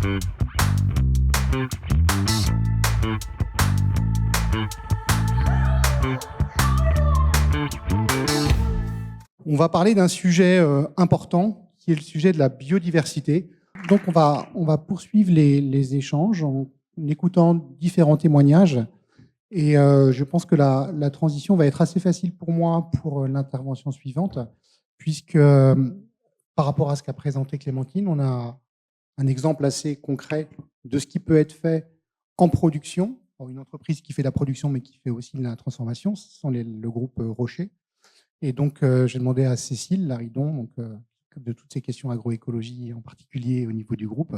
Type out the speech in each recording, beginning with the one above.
On va parler d'un sujet important, qui est le sujet de la biodiversité. Donc on va poursuivre les échanges en écoutant différents témoignages. Et je pense que la transition va être assez facile pour moi pour l'intervention suivante, puisque par rapport à ce qu'a présenté Clémentine, on a un exemple assez concret de ce qui peut être fait en production. Alors, une entreprise qui fait de la production, mais qui fait aussi de la transformation, ce sont le groupe Rocher. Et donc, j'ai demandé à Cécile Laridon, donc, de toutes ces questions agroécologie, en particulier au niveau du groupe,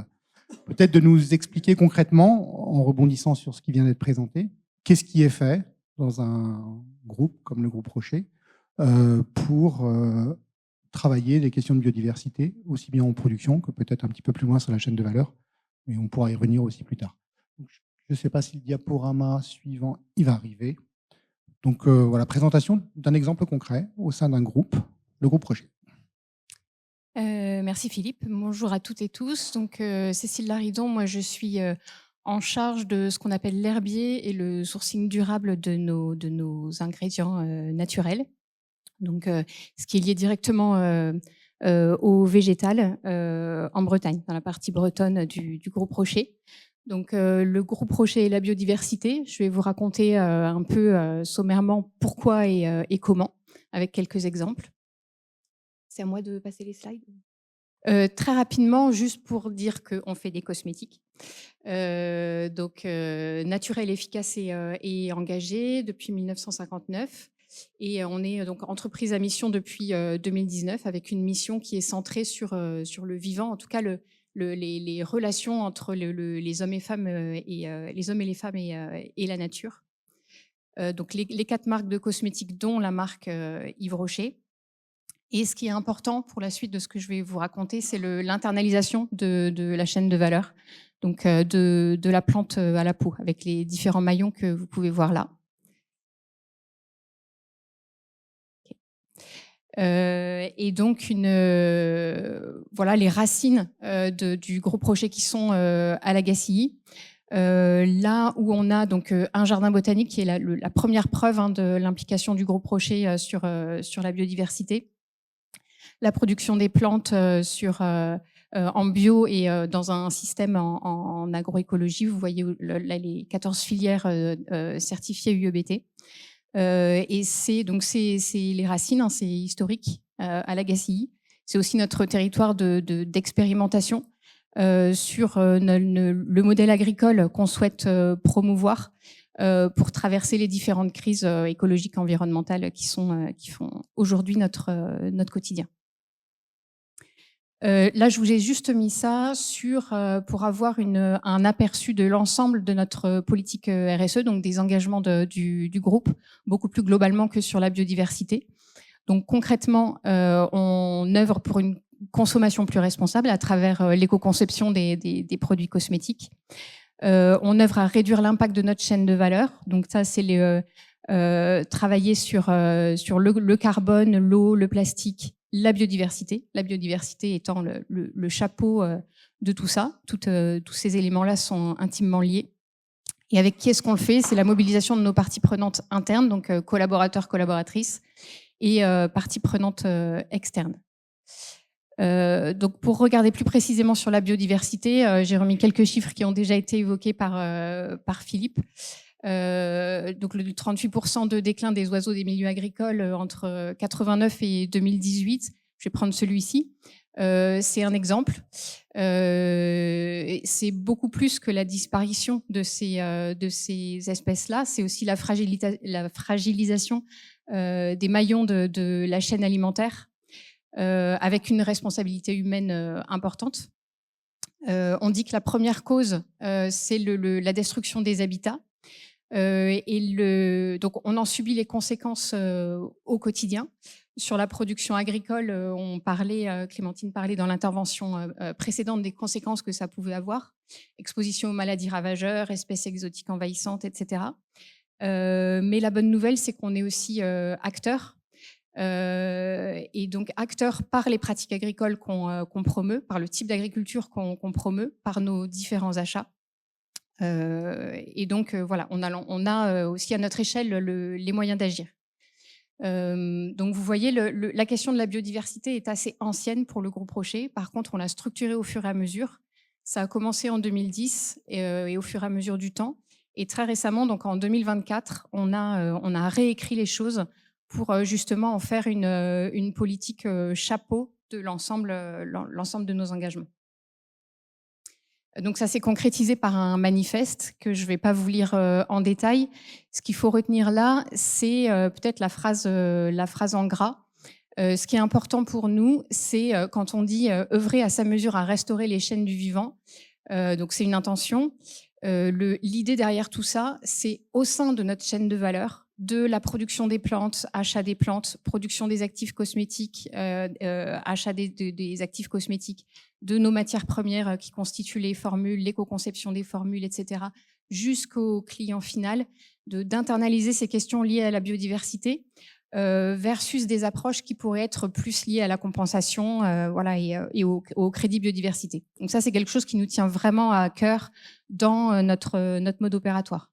peut-être de nous expliquer concrètement, en rebondissant sur ce qui vient d'être présenté, qu'est-ce qui est fait dans un groupe comme le groupe Rocher pour travailler les questions de biodiversité, aussi bien en production que peut-être un petit peu plus loin sur la chaîne de valeur, mais on pourra y revenir aussi plus tard. Donc, je ne sais pas si le diaporama suivant il va arriver. Donc voilà, présentation d'un exemple concret au sein d'un groupe, le groupe Rocher. Merci Philippe. Bonjour à toutes et tous. Donc Cécile Laridon, moi je suis en charge de ce qu'on appelle l'herbier et le sourcing durable de nos ingrédients naturels. Donc ce qui est lié directement au végétal en Bretagne, dans la partie bretonne du groupe Rocher. Donc le groupe Rocher et la biodiversité, je vais vous raconter un peu sommairement pourquoi et comment, avec quelques exemples. C'est à moi de passer les slides. Très rapidement, juste pour dire qu'on fait des cosmétiques. Naturel, efficace et engagé depuis 1959. Et on est donc entreprise à mission depuis 2019 avec une mission qui est centrée sur le vivant, en tout cas les relations entre les hommes et femmes les hommes et les femmes et la nature. Donc les 4 marques de cosmétiques, dont la marque Yves Rocher. Et ce qui est important pour la suite de ce que je vais vous raconter, c'est l'internalisation de la chaîne de valeur, donc de la plante à la peau, avec les différents maillons que vous pouvez voir là. Et donc voilà les racines du groupe Rocher qui sont à la Gacilly. Là où on a donc un jardin botanique qui est la première preuve de l'implication du groupe Rocher sur la biodiversité. La production des plantes en bio et dans un système en agroécologie. Vous voyez là, les 14 filières certifiées UEBT. Et c'est les racines, c'est historique à la Gacilly. C'est aussi notre territoire d'expérimentation sur le modèle agricole qu'on souhaite promouvoir pour traverser les différentes crises écologiques, environnementales qui font aujourd'hui notre quotidien. Là, je vous ai juste mis ça pour avoir un aperçu de l'ensemble de notre politique RSE, donc des engagements du groupe, beaucoup plus globalement que sur la biodiversité. Donc concrètement, on œuvre pour une consommation plus responsable à travers l'éco-conception des produits cosmétiques. On œuvre à réduire l'impact de notre chaîne de valeur. Donc ça, c'est travailler sur le carbone, l'eau, le plastique, la biodiversité étant le chapeau de tout ça. Tous ces éléments-là sont intimement liés. Et avec qui est-ce qu'on le fait? C'est la mobilisation de nos parties prenantes internes, donc collaborateurs, collaboratrices, et parties prenantes externes. Donc pour regarder plus précisément sur la biodiversité, j'ai remis quelques chiffres qui ont déjà été évoqués par Philippe. Donc le 38% de déclin des oiseaux des milieux agricoles entre 89 et 2018. Je vais prendre celui-ci. C'est un exemple. C'est beaucoup plus que la disparition de ces espèces-là. C'est aussi la fragilisation des maillons de la chaîne alimentaire avec une responsabilité humaine importante. On dit que la première cause, c'est la destruction des habitats. Donc on en subit les conséquences au quotidien. Sur la production agricole, Clémentine parlait dans l'intervention précédente des conséquences que ça pouvait avoir. Exposition aux maladies ravageurs, espèces exotiques envahissantes, etc. Mais la bonne nouvelle, c'est qu'on est aussi acteur. et donc acteurs par les pratiques agricoles qu'on promeut, par le type d'agriculture qu'on promeut, par nos différents achats. Et donc voilà, on a aussi à notre échelle les moyens d'agir. Donc vous voyez, la question de la biodiversité est assez ancienne pour le groupe Rocher. Par contre, on l'a structurée au fur et à mesure. Ça a commencé en 2010 et au fur et à mesure du temps. Et très récemment, donc en 2024, on a réécrit les choses pour justement en faire une politique chapeau de l'ensemble de nos engagements. Donc ça s'est concrétisé par un manifeste que je ne vais pas vous lire en détail. Ce qu'il faut retenir là, c'est peut-être la phrase en gras. Ce qui est important pour nous, c'est quand on dit œuvrer à sa mesure à restaurer les chaînes du vivant. Donc c'est une intention. L'idée derrière tout ça, c'est au sein de notre chaîne de valeur, de la production des plantes, achat des plantes, production des actifs cosmétiques, achat des actifs cosmétiques, de nos matières premières qui constituent les formules, l'éco-conception des formules, etc., jusqu'au client final, d'internaliser ces questions liées à la biodiversité versus des approches qui pourraient être plus liées à la compensation voilà, et au crédit biodiversité. Donc ça, c'est quelque chose qui nous tient vraiment à cœur dans notre mode opératoire.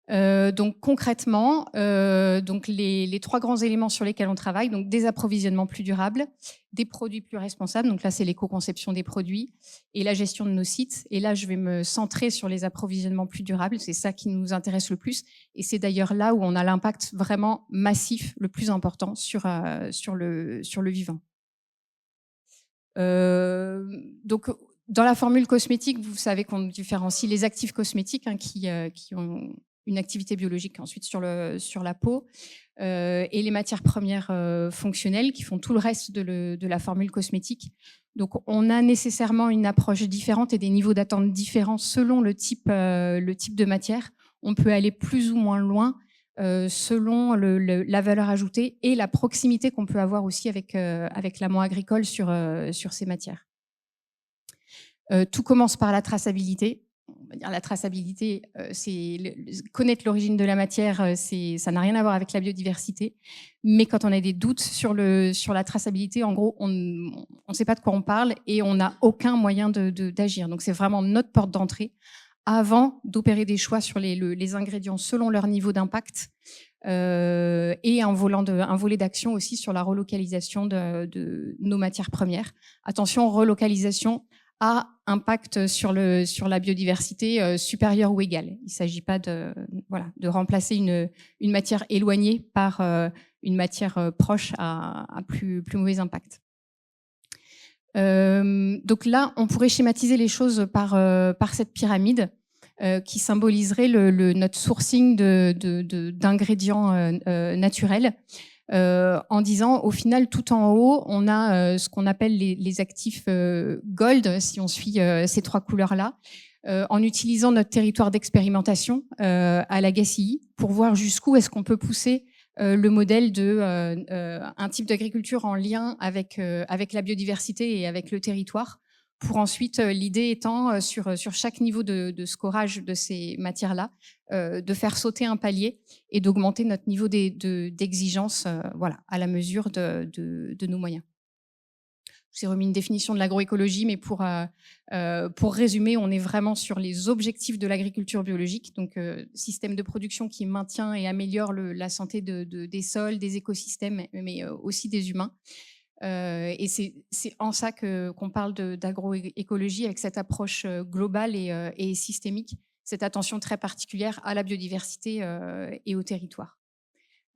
Donc concrètement, donc les trois grands éléments sur lesquels on travaille, donc des approvisionnements plus durables, des produits plus responsables, donc là c'est l'éco-conception des produits et la gestion de nos sites. Et là je vais me centrer sur les approvisionnements plus durables, c'est ça qui nous intéresse le plus et c'est d'ailleurs là où on a l'impact vraiment massif le plus important sur le vivant. Donc dans la formule cosmétique, vous savez qu'on différencie les actifs cosmétiques qui ont une activité biologique ensuite sur la peau, et les matières premières fonctionnelles qui font tout le reste de la formule cosmétique. Donc on a nécessairement une approche différente et des niveaux d'attente différents selon le type de matière. On peut aller plus ou moins loin selon la valeur ajoutée et la proximité qu'on peut avoir aussi avec l'amont agricole sur ces matières. Tout commence par la traçabilité. On va dire la traçabilité, c'est connaître l'origine de la matière, ça n'a rien à voir avec la biodiversité. Mais quand on a des doutes sur la traçabilité, en gros, on ne sait pas de quoi on parle et on n'a aucun moyen d'agir. Donc c'est vraiment notre porte d'entrée avant d'opérer des choix sur les ingrédients selon leur niveau d'impact et un volet d'action aussi sur la relocalisation de nos matières premières. Attention, relocalisation a impact sur la biodiversité supérieur ou égal. Il ne s'agit pas de remplacer une matière éloignée par une matière proche à plus mauvais impact. Donc là, on pourrait schématiser les choses par cette pyramide qui symboliserait notre sourcing d'ingrédients naturels. En disant, au final, tout en haut, on a ce qu'on appelle les actifs gold, si on suit ces trois couleurs-là, en utilisant notre territoire d'expérimentation à la GACI pour voir jusqu'où est-ce qu'on peut pousser le modèle un type d'agriculture en lien avec la biodiversité et avec le territoire. Pour ensuite, l'idée étant, sur chaque niveau de scorage de ces matières-là, de faire sauter un palier et d'augmenter notre niveau d'exigence voilà, à la mesure de nos moyens. Je vous ai remis une définition de l'agroécologie, mais pour résumer, on est vraiment sur les objectifs de l'agriculture biologique, donc système de production qui maintient et améliore la santé des sols, des écosystèmes, mais aussi des humains. Et c'est en ça qu'on parle d'agroécologie avec cette approche globale et systémique, cette attention très particulière à la biodiversité et au territoire.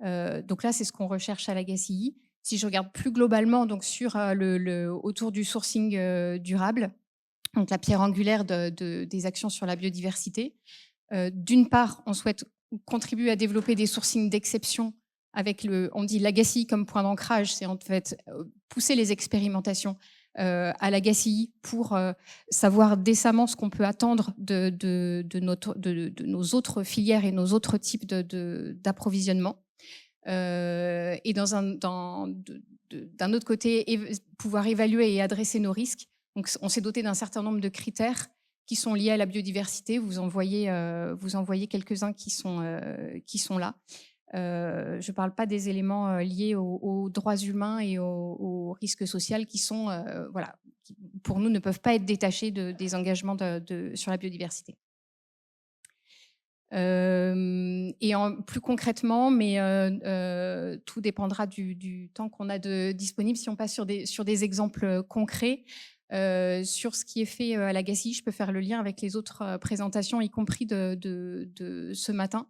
Donc là, c'est ce qu'on recherche à la GACI. Si je regarde plus globalement donc sur autour du sourcing durable, donc la pierre angulaire des actions sur la biodiversité, d'une part, on souhaite contribuer à développer des sourcings d'exception avec on dit la GACI comme point d'ancrage, c'est en fait pousser les expérimentations à la GACI pour savoir décemment ce qu'on peut attendre de nos autres filières et nos autres types d'approvisionnement. Et d'un autre côté, pouvoir évaluer et adresser nos risques. Donc, on s'est doté d'un certain nombre de critères qui sont liés à la biodiversité. Vous en voyez quelques-uns qui sont là. Je ne parle pas des éléments liés aux droits humains et aux risques sociaux qui sont, voilà, qui, pour nous, ne peuvent pas être détachés des engagements sur la biodiversité. Et plus concrètement, mais tout dépendra du temps qu'on a disponible. Si on passe sur des exemples concrets, sur ce qui est fait à la GACI, je peux faire le lien avec les autres présentations, y compris de ce matin.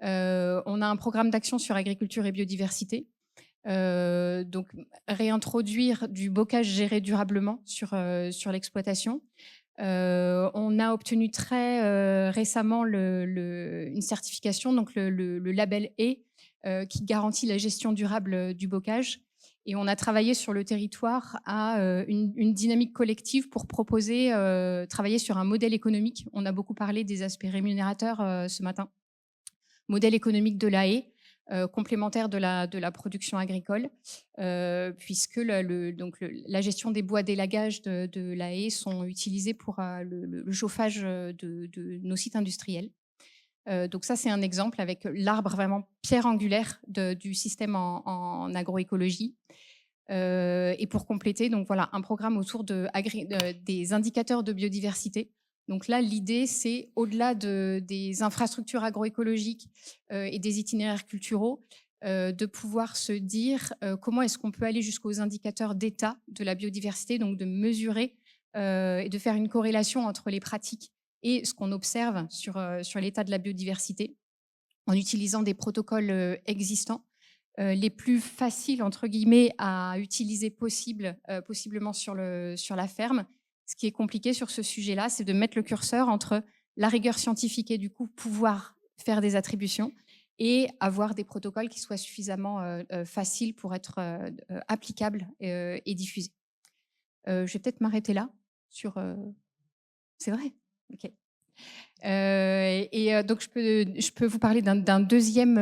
On a un programme d'action sur agriculture et biodiversité. Donc, réintroduire du bocage géré durablement sur l'exploitation. On a obtenu très récemment une certification, donc le label E, qui garantit la gestion durable du bocage. Et on a travaillé sur le territoire à une dynamique collective pour proposer, travailler sur un modèle économique. On a beaucoup parlé des aspects rémunérateurs ce matin. Modèle économique de la haie, complémentaire de la production agricole, puisque la gestion des bois d'élagage de la haie sont utilisés pour le chauffage de nos sites industriels. Donc ça, c'est un exemple avec l'arbre vraiment pierre angulaire du système en agroécologie. Et pour compléter, donc voilà, un programme autour des indicateurs de biodiversité. Donc là, l'idée, c'est au-delà des infrastructures agroécologiques et des itinéraires culturaux, de pouvoir se dire comment est-ce qu'on peut aller jusqu'aux indicateurs d'état de la biodiversité, donc de mesurer et de faire une corrélation entre les pratiques et ce qu'on observe sur l'état de la biodiversité en utilisant des protocoles existants. Les plus faciles, entre guillemets, à utiliser possiblement sur la ferme. Ce qui est compliqué sur ce sujet-là, c'est de mettre le curseur entre la rigueur scientifique et du coup pouvoir faire des attributions et avoir des protocoles qui soient suffisamment faciles pour être applicables et diffusés. Je vais peut-être m'arrêter là sur... C'est vrai? Ok. Donc, je peux vous parler d'un deuxième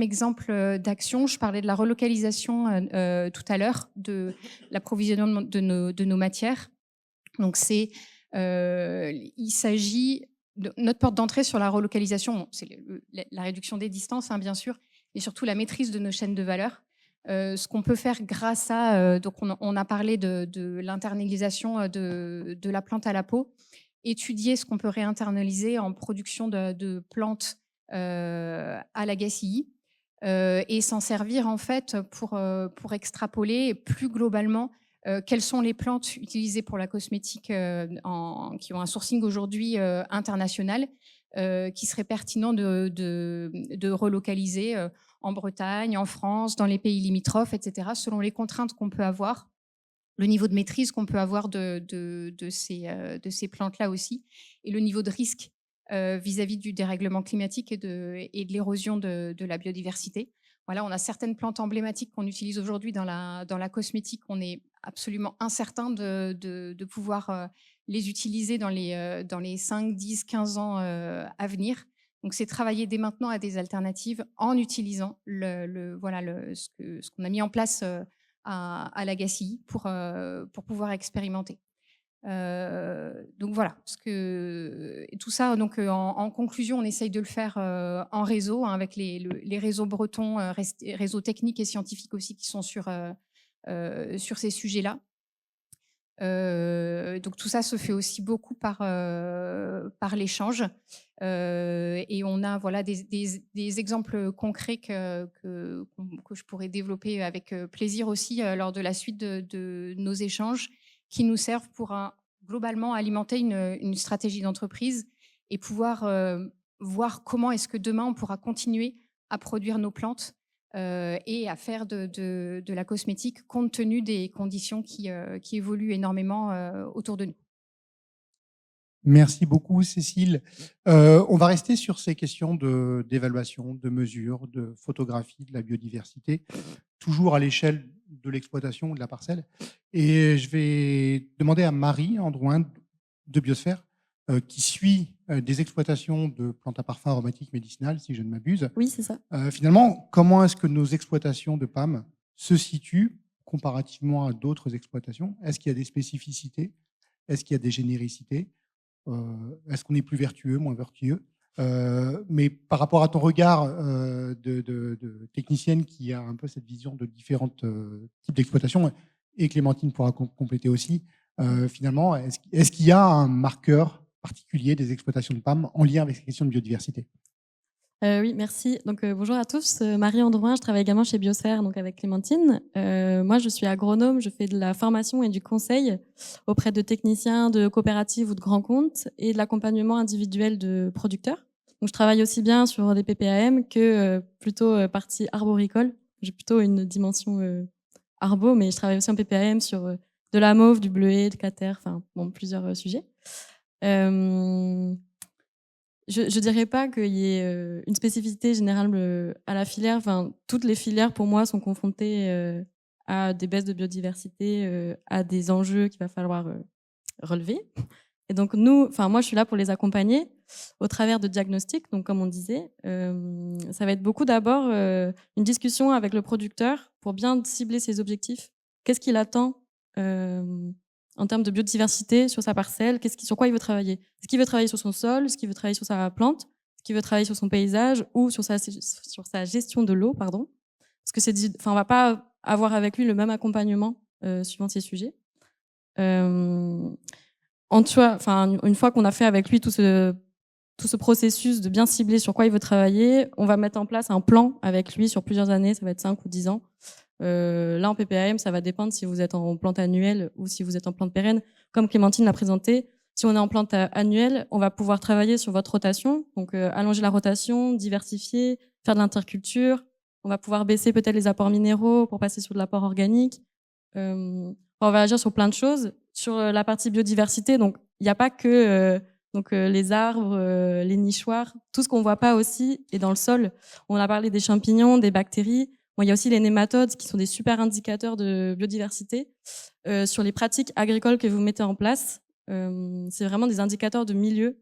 exemple d'action. Je parlais de la relocalisation tout à l'heure, de l'approvisionnement de nos matières. Donc, il s'agit de notre porte d'entrée sur la relocalisation. C'est la réduction des distances, hein, bien sûr, et surtout la maîtrise de nos chaînes de valeur. Ce qu'on peut faire grâce à, donc on a parlé de l'internalisation de la plante à la peau, étudier ce qu'on peut réinternaliser en production de plantes à la GACI et s'en servir en fait pour extrapoler plus globalement quelles sont les plantes utilisées pour la cosmétique qui ont un sourcing aujourd'hui international qui serait pertinent de relocaliser en Bretagne, en France, dans les pays limitrophes, etc., selon les contraintes qu'on peut avoir, le niveau de maîtrise qu'on peut avoir de ces plantes-là aussi, et le niveau de risque vis-à-vis du dérèglement climatique et de l'érosion de la biodiversité. Voilà, on a certaines plantes emblématiques qu'on utilise aujourd'hui dans la cosmétique. On est absolument incertain de pouvoir les utiliser dans les 5, 10, 15 ans à venir. Donc, c'est travailler dès maintenant à des alternatives en utilisant ce qu'on a mis en place à la GACI pour pouvoir expérimenter. Donc voilà, tout ça, donc en conclusion, on essaye de le faire en réseau, hein, avec les réseaux bretons, réseaux techniques et scientifiques aussi qui sont sur ces sujets-là. Donc tout ça se fait aussi beaucoup par l'échange. Et on a voilà, des exemples concrets que je pourrais développer avec plaisir aussi lors de la suite de nos échanges, qui nous servent pour globalement alimenter une stratégie d'entreprise et pouvoir voir comment est-ce que demain on pourra continuer à produire nos plantes et à faire de la cosmétique compte tenu des conditions qui évoluent énormément autour de nous. Merci beaucoup, Cécile. On va rester sur ces questions d'évaluation, de mesure, de photographie de la biodiversité, toujours à l'échelle de l'exploitation de la parcelle. Et je vais demander à Marie Androuin de Biosphère, qui suit des exploitations de plantes à parfum aromatiques médicinales, si je ne m'abuse. Oui, c'est ça. Finalement, comment est-ce que nos exploitations de PAM se situent comparativement à d'autres exploitations? Est-ce qu'il y a des spécificités? Est-ce qu'il y a des généricités? Est-ce qu'on est plus vertueux, moins vertueux? Mais par rapport à ton regard de technicienne qui a un peu cette vision de différents types d'exploitation, et Clémentine pourra compléter aussi, finalement, est-ce qu'il y a un marqueur particulier des exploitations de PAM en lien avec ces questions de biodiversité? Oui, merci. Donc, bonjour à tous. Marie Androuin, je travaille également chez Biosphère, donc avec Clémentine. Moi, je suis agronome, je fais de la formation et du conseil auprès de techniciens, de coopératives ou de grands comptes et de l'accompagnement individuel de producteurs. Donc, je travaille aussi bien sur des PPAM que plutôt partie arboricole. J'ai plutôt une dimension arbo, mais je travaille aussi en PPAM sur de la mauve, du bleuet, de cater, enfin, bon, plusieurs sujets. Je dirais pas qu'il y ait une spécificité générale à la filière. Enfin, toutes les filières, pour moi, sont confrontées à des baisses de biodiversité, à des enjeux qu'il va falloir relever. Et donc, moi, je suis là pour les accompagner au travers de diagnostics. Donc, comme on disait, ça va être beaucoup d'abord une discussion avec le producteur pour bien cibler ses objectifs. Qu'est-ce qu'il attend en termes de biodiversité sur sa parcelle, sur quoi il veut travailler. Est-ce qu'il veut travailler sur son sol, est-ce qu'il veut travailler sur sa plante, est-ce qu'il veut travailler sur son paysage ou sur sa gestion de l'eau, pardon. Parce que on va pas avoir avec lui le même accompagnement suivant ces sujets. Une fois qu'on a fait avec lui tout ce processus de bien cibler sur quoi il veut travailler, on va mettre en place un plan avec lui sur plusieurs années, ça va être 5 ou 10 ans. Là, en PPAM, ça va dépendre si vous êtes en plante annuelle ou si vous êtes en plante pérenne. Comme Clémentine l'a présenté, si on est en plante annuelle, on va pouvoir travailler sur votre rotation, donc allonger la rotation, diversifier, faire de l'interculture. On va pouvoir baisser peut-être les apports minéraux pour passer sur de l'apport organique. On va agir sur plein de choses. Sur la partie biodiversité, donc il n'y a pas que les arbres, les nichoirs, tout ce qu'on ne voit pas aussi est dans le sol. On a parlé des champignons, des bactéries. Bon, il y a aussi les nématodes qui sont des super indicateurs de biodiversité. Sur les pratiques agricoles que vous mettez en place, c'est vraiment des indicateurs de milieu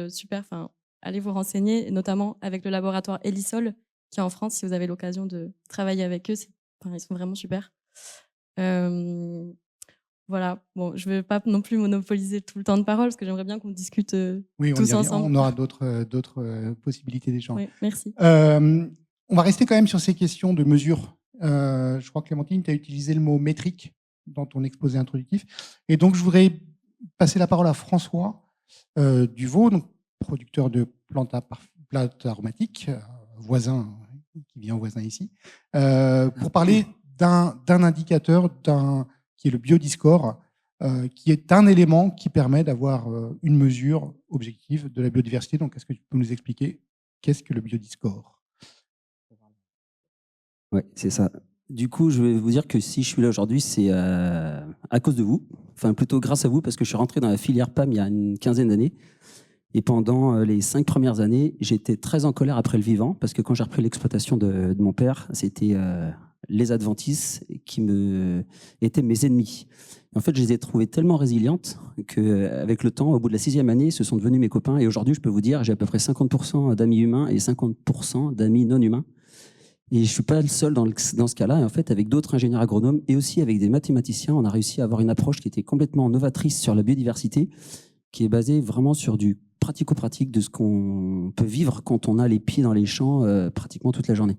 super. Enfin, allez vous renseigner, notamment avec le laboratoire Elisol qui est en France. Si vous avez l'occasion de travailler avec eux, ils sont vraiment super. Voilà. Bon, je ne vais pas non plus monopoliser tout le temps de parole parce que j'aimerais bien qu'on discute tous ensemble. On aura d'autres possibilités d'échange. Oui, merci. On va rester quand même sur ces questions de mesure. Je crois que Clémentine, tu as utilisé le mot métrique dans ton exposé introductif. Et donc, je voudrais passer la parole à François Duvaux, donc producteur de plantes aromatiques, voisin, qui vient voisin ici, pour parler d'un indicateur qui est le biodiscore, qui est un élément qui permet d'avoir une mesure objective de la biodiversité. Donc, est-ce que tu peux nous expliquer qu'est-ce que le biodiscore ? Oui, c'est ça. Du coup, je vais vous dire que si je suis là aujourd'hui, c'est à cause de vous, enfin plutôt grâce à vous, parce que je suis rentré dans la filière PAM il y a une quinzaine d'années. Et pendant les 5 premières années, j'étais très en colère après le vivant, parce que quand j'ai repris l'exploitation de mon père, c'était les adventices qui étaient mes ennemis. En fait, je les ai trouvées tellement résilientes qu'avec le temps, au bout de la 6e année, ce sont devenus mes copains. Et aujourd'hui, je peux vous dire, j'ai à peu près 50% d'amis humains et 50% d'amis non humains. Et je ne suis pas le seul dans ce cas-là. Et en fait, avec d'autres ingénieurs agronomes et aussi avec des mathématiciens, on a réussi à avoir une approche qui était complètement novatrice sur la biodiversité, qui est basée vraiment sur du pratico-pratique de ce qu'on peut vivre quand on a les pieds dans les champs pratiquement toute la journée.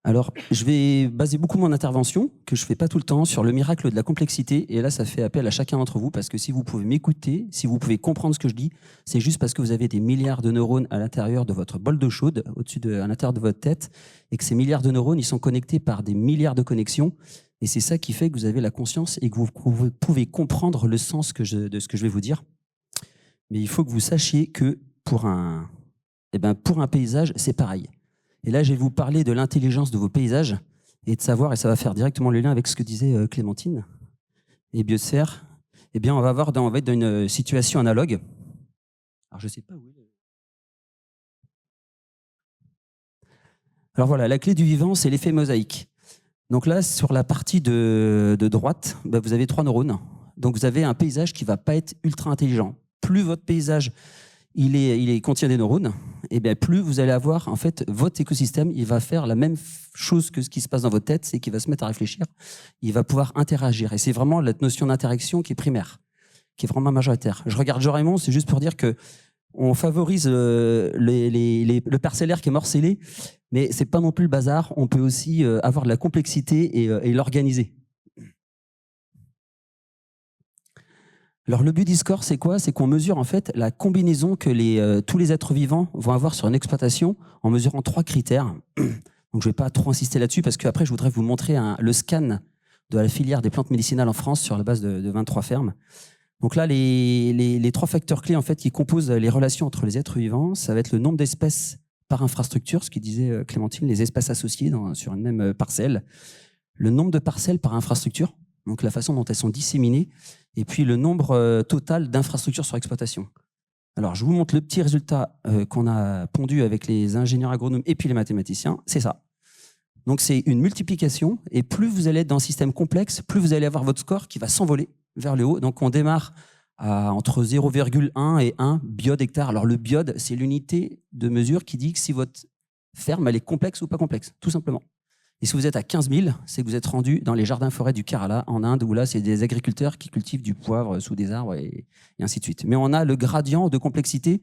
Alors, je vais baser beaucoup mon intervention, que je ne fais pas tout le temps, sur le miracle de la complexité. Et là, ça fait appel à chacun d'entre vous, parce que si vous pouvez m'écouter, si vous pouvez comprendre ce que je dis, c'est juste parce que vous avez des milliards de neurones à l'intérieur de votre bol d'eau chaude, à l'intérieur de votre tête, et que ces milliards de neurones, ils sont connectés par des milliards de connexions. Et c'est ça qui fait que vous avez la conscience et que vous pouvez comprendre le sens de ce que je vais vous dire. Mais il faut que vous sachiez que pour un paysage, c'est pareil. Et là, je vais vous parler de l'intelligence de vos paysages et de savoir, et ça va faire directement le lien avec ce que disait Clémentine et Biosphère. Eh bien, on va être dans une situation analogue. Alors, je ne sais pas où est. Alors voilà, la clé du vivant, c'est l'effet mosaïque. Donc là, sur la partie de droite, vous avez 3 neurones. Donc vous avez un paysage qui ne va pas être ultra intelligent. Plus votre paysage il contient des neurones, et bien plus vous allez avoir, en fait, votre écosystème, il va faire la même chose que ce qui se passe dans votre tête, c'est qu'il va se mettre à réfléchir, il va pouvoir interagir. Et c'est vraiment la notion d'interaction qui est primaire, qui est vraiment majoritaire. Je regarde Jean Raymond, c'est juste pour dire que on favorise le parcellaire qui est morcellé, mais c'est pas non plus le bazar. On peut aussi avoir de la complexité et l'organiser. Alors le but d'I-Score, c'est quoi? C'est qu'on mesure en fait la combinaison que tous les êtres vivants vont avoir sur une exploitation en mesurant 3 critères. Donc je vais pas trop insister là-dessus parce qu'après je voudrais vous montrer le scan de la filière des plantes médicinales en France sur la base de 23 fermes. Donc là, les 3 facteurs clés en fait, qui composent les relations entre les êtres vivants, ça va être le nombre d'espèces par infrastructure, ce que disait Clémentine, les espèces associées sur une même parcelle, le nombre de parcelles par infrastructure, donc la façon dont elles sont disséminées, et puis le nombre total d'infrastructures sur exploitation. Alors, je vous montre le petit résultat qu'on a pondu avec les ingénieurs agronomes et puis les mathématiciens, c'est ça. Donc c'est une multiplication, et plus vous allez être dans un système complexe, plus vous allez avoir votre score qui va s'envoler vers le haut. Donc on démarre entre 0,1 et 1 biode hectare. Alors le biode, c'est l'unité de mesure qui dit que si votre ferme elle est complexe ou pas complexe, tout simplement. Et si vous êtes à 15 000, c'est que vous êtes rendu dans les jardins forêts du Kerala, en Inde, où là, c'est des agriculteurs qui cultivent du poivre sous des arbres et ainsi de suite. Mais on a le gradient de complexité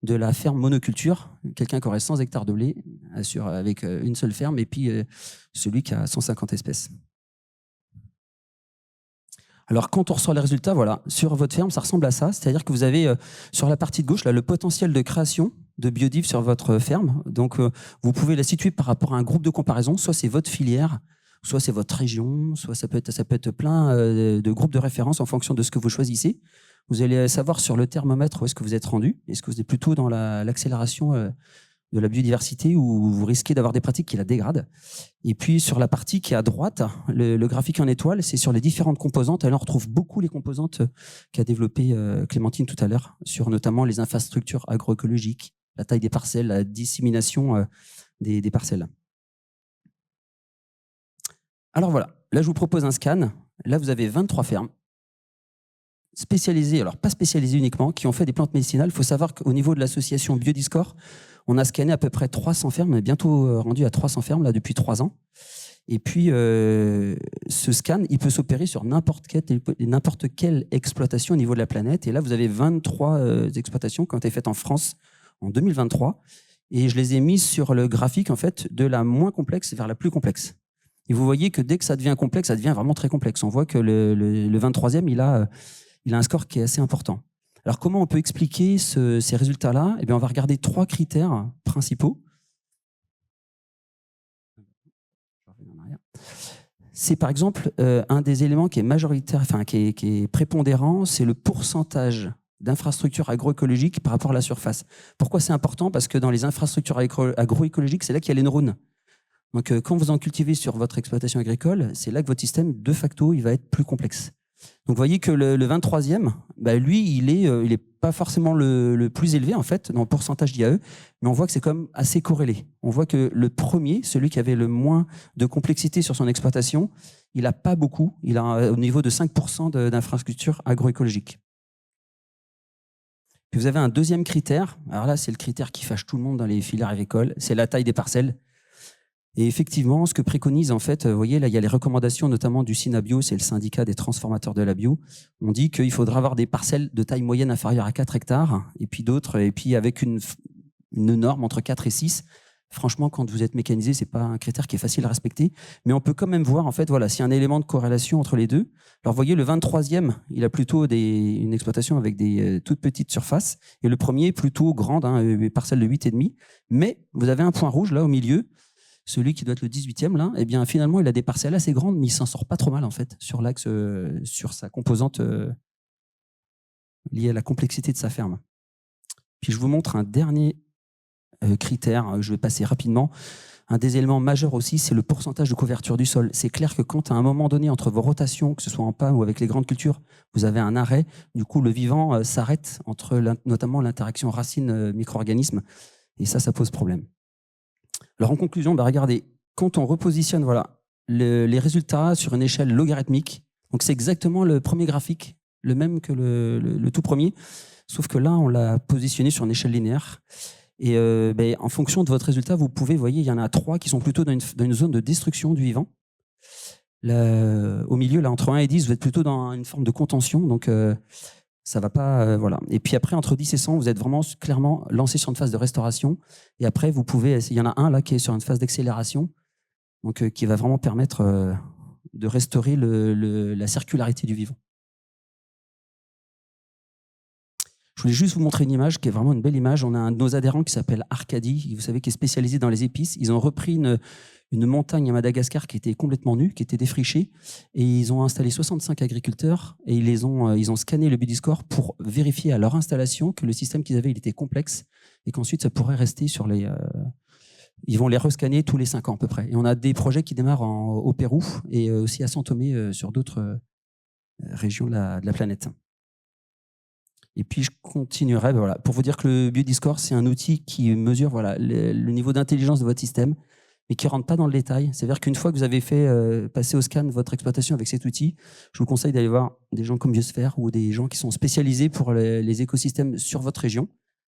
de la ferme monoculture, quelqu'un qui aurait 100 hectares de blé avec une seule ferme, et puis celui qui a 150 espèces. Alors, quand on reçoit les résultats, voilà, sur votre ferme, ça ressemble à ça. C'est-à-dire que vous avez, sur la partie de gauche, là, le potentiel de création de biodiv sur votre ferme. Donc, vous pouvez la situer par rapport à un groupe de comparaison. Soit c'est votre filière, soit c'est votre région, soit ça peut être plein de groupes de référence en fonction de ce que vous choisissez. Vous allez savoir sur le thermomètre où est-ce que vous êtes rendu. Est-ce que vous êtes plutôt dans l'accélération de la biodiversité ou vous risquez d'avoir des pratiques qui la dégradent. Et puis sur la partie qui est à droite, le graphique en étoile, c'est sur les différentes composantes. Alors on retrouve beaucoup les composantes qu'a développé Clémentine tout à l'heure, sur notamment les infrastructures agroécologiques, la taille des parcelles, la dissémination des parcelles. Alors voilà, là je vous propose un scan. Là vous avez 23 fermes spécialisées, alors pas spécialisées uniquement, qui ont fait des plantes médicinales. Il faut savoir qu'au niveau de l'association Biodiscore, on a scanné à peu près 300 fermes, on est bientôt rendu à 300 fermes là, depuis 3 ans. Et puis, ce scan, il peut s'opérer sur n'importe quelle exploitation au niveau de la planète. Et là, vous avez 23 exploitations qui ont été faites en France en 2023. Et je les ai mises sur le graphique, en fait, de la moins complexe vers la plus complexe. Et vous voyez que dès que ça devient complexe, ça devient vraiment très complexe. On voit que le 23e, il a un score qui est assez important. Alors, comment on peut expliquer ces résultats-là? Eh bien, on va regarder 3 critères principaux. C'est par exemple un des éléments qui est majoritaire, enfin qui est prépondérant, c'est le pourcentage d'infrastructures agroécologiques par rapport à la surface. Pourquoi c'est important? Parce que dans les infrastructures agroécologiques, c'est là qu'il y a les neurones. Donc, quand vous en cultivez sur votre exploitation agricole, c'est là que votre système, de facto, il va être plus complexe. Donc, vous voyez que le 23e, bah, lui, il est pas forcément le plus élevé, en fait, dans le pourcentage d'IAE, mais on voit que c'est quand même assez corrélé. On voit que le premier, celui qui avait le moins de complexité sur son exploitation, il n'a pas beaucoup. Il a au niveau de 5% d'infrastructures agroécologiques. Puis vous avez un deuxième critère. Alors là, c'est le critère qui fâche tout le monde dans les filières agricoles. C'est la taille des parcelles. Et effectivement, ce que préconise, en fait, vous voyez, là, il y a les recommandations, notamment du SINABio, c'est le syndicat des transformateurs de la bio. On dit qu'il faudra avoir des parcelles de taille moyenne inférieure à 4 hectares, et puis d'autres, et puis avec une norme entre 4 et 6. Franchement, quand vous êtes mécanisé, c'est pas un critère qui est facile à respecter, mais on peut quand même voir, en fait, voilà, s'il y a un élément de corrélation entre les deux. Alors, vous voyez, le 23e, il a plutôt une exploitation avec des toutes petites surfaces, et le premier, plutôt grande, une parcelle de 8,5. Mais vous avez un point rouge, là, au milieu. Celui qui doit être le 18e, là, eh bien, finalement, il a des parcelles assez grandes, mais il s'en sort pas trop mal, en fait, sur l'axe, sur sa composante liée à la complexité de sa ferme. Puis, je vous montre un dernier critère, je vais passer rapidement. Un des éléments majeurs aussi, c'est le pourcentage de couverture du sol. C'est clair que quand, à un moment donné, entre vos rotations, que ce soit en pain ou avec les grandes cultures, vous avez un arrêt, du coup, le vivant s'arrête entre notamment l'interaction racine-micro-organisme, et ça pose problème. Alors en conclusion, regardez, quand on repositionne les résultats sur une échelle logarithmique, donc c'est exactement le premier graphique, le même que le tout premier, sauf que là, on l'a positionné sur une échelle linéaire. Et en fonction de votre résultat, vous pouvez, vous voyez, il y en a 3 qui sont plutôt dans une zone de destruction du vivant. Là, au milieu, là, entre 1 et 10, vous êtes plutôt dans une forme de contention, donc ça va pas, voilà. Et puis après, entre 10 et 100, vous êtes vraiment clairement lancé sur une phase de restauration. Et après, vous pouvez, il y en a un là qui est sur une phase d'accélération, donc qui va vraiment permettre de restaurer la circularité du vivant. Je voulais juste vous montrer une image qui est vraiment une belle image. On a un de nos adhérents qui s'appelle Arcadie, vous savez, qui est spécialisé dans les épices. Ils ont repris une montagne à Madagascar qui était complètement nue, qui était défrichée, et ils ont installé 65 agriculteurs et ils ont scanné le Biodiscore pour vérifier à leur installation que le système qu'ils avaient, il était complexe et qu'ensuite ça pourrait rester sur les... ils vont les rescanner tous les 5 ans à peu près. Et on a des projets qui démarrent au Pérou et aussi à São Tomé sur d'autres régions de la planète. Et puis je continuerai voilà, pour vous dire que le Biodiscore, c'est un outil qui mesure voilà, le niveau d'intelligence de votre système, mais qui ne rentre pas dans le détail. C'est-à-dire qu'une fois que vous avez fait passer au scan votre exploitation avec cet outil, je vous conseille d'aller voir des gens comme Biosphère ou des gens qui sont spécialisés pour les écosystèmes sur votre région.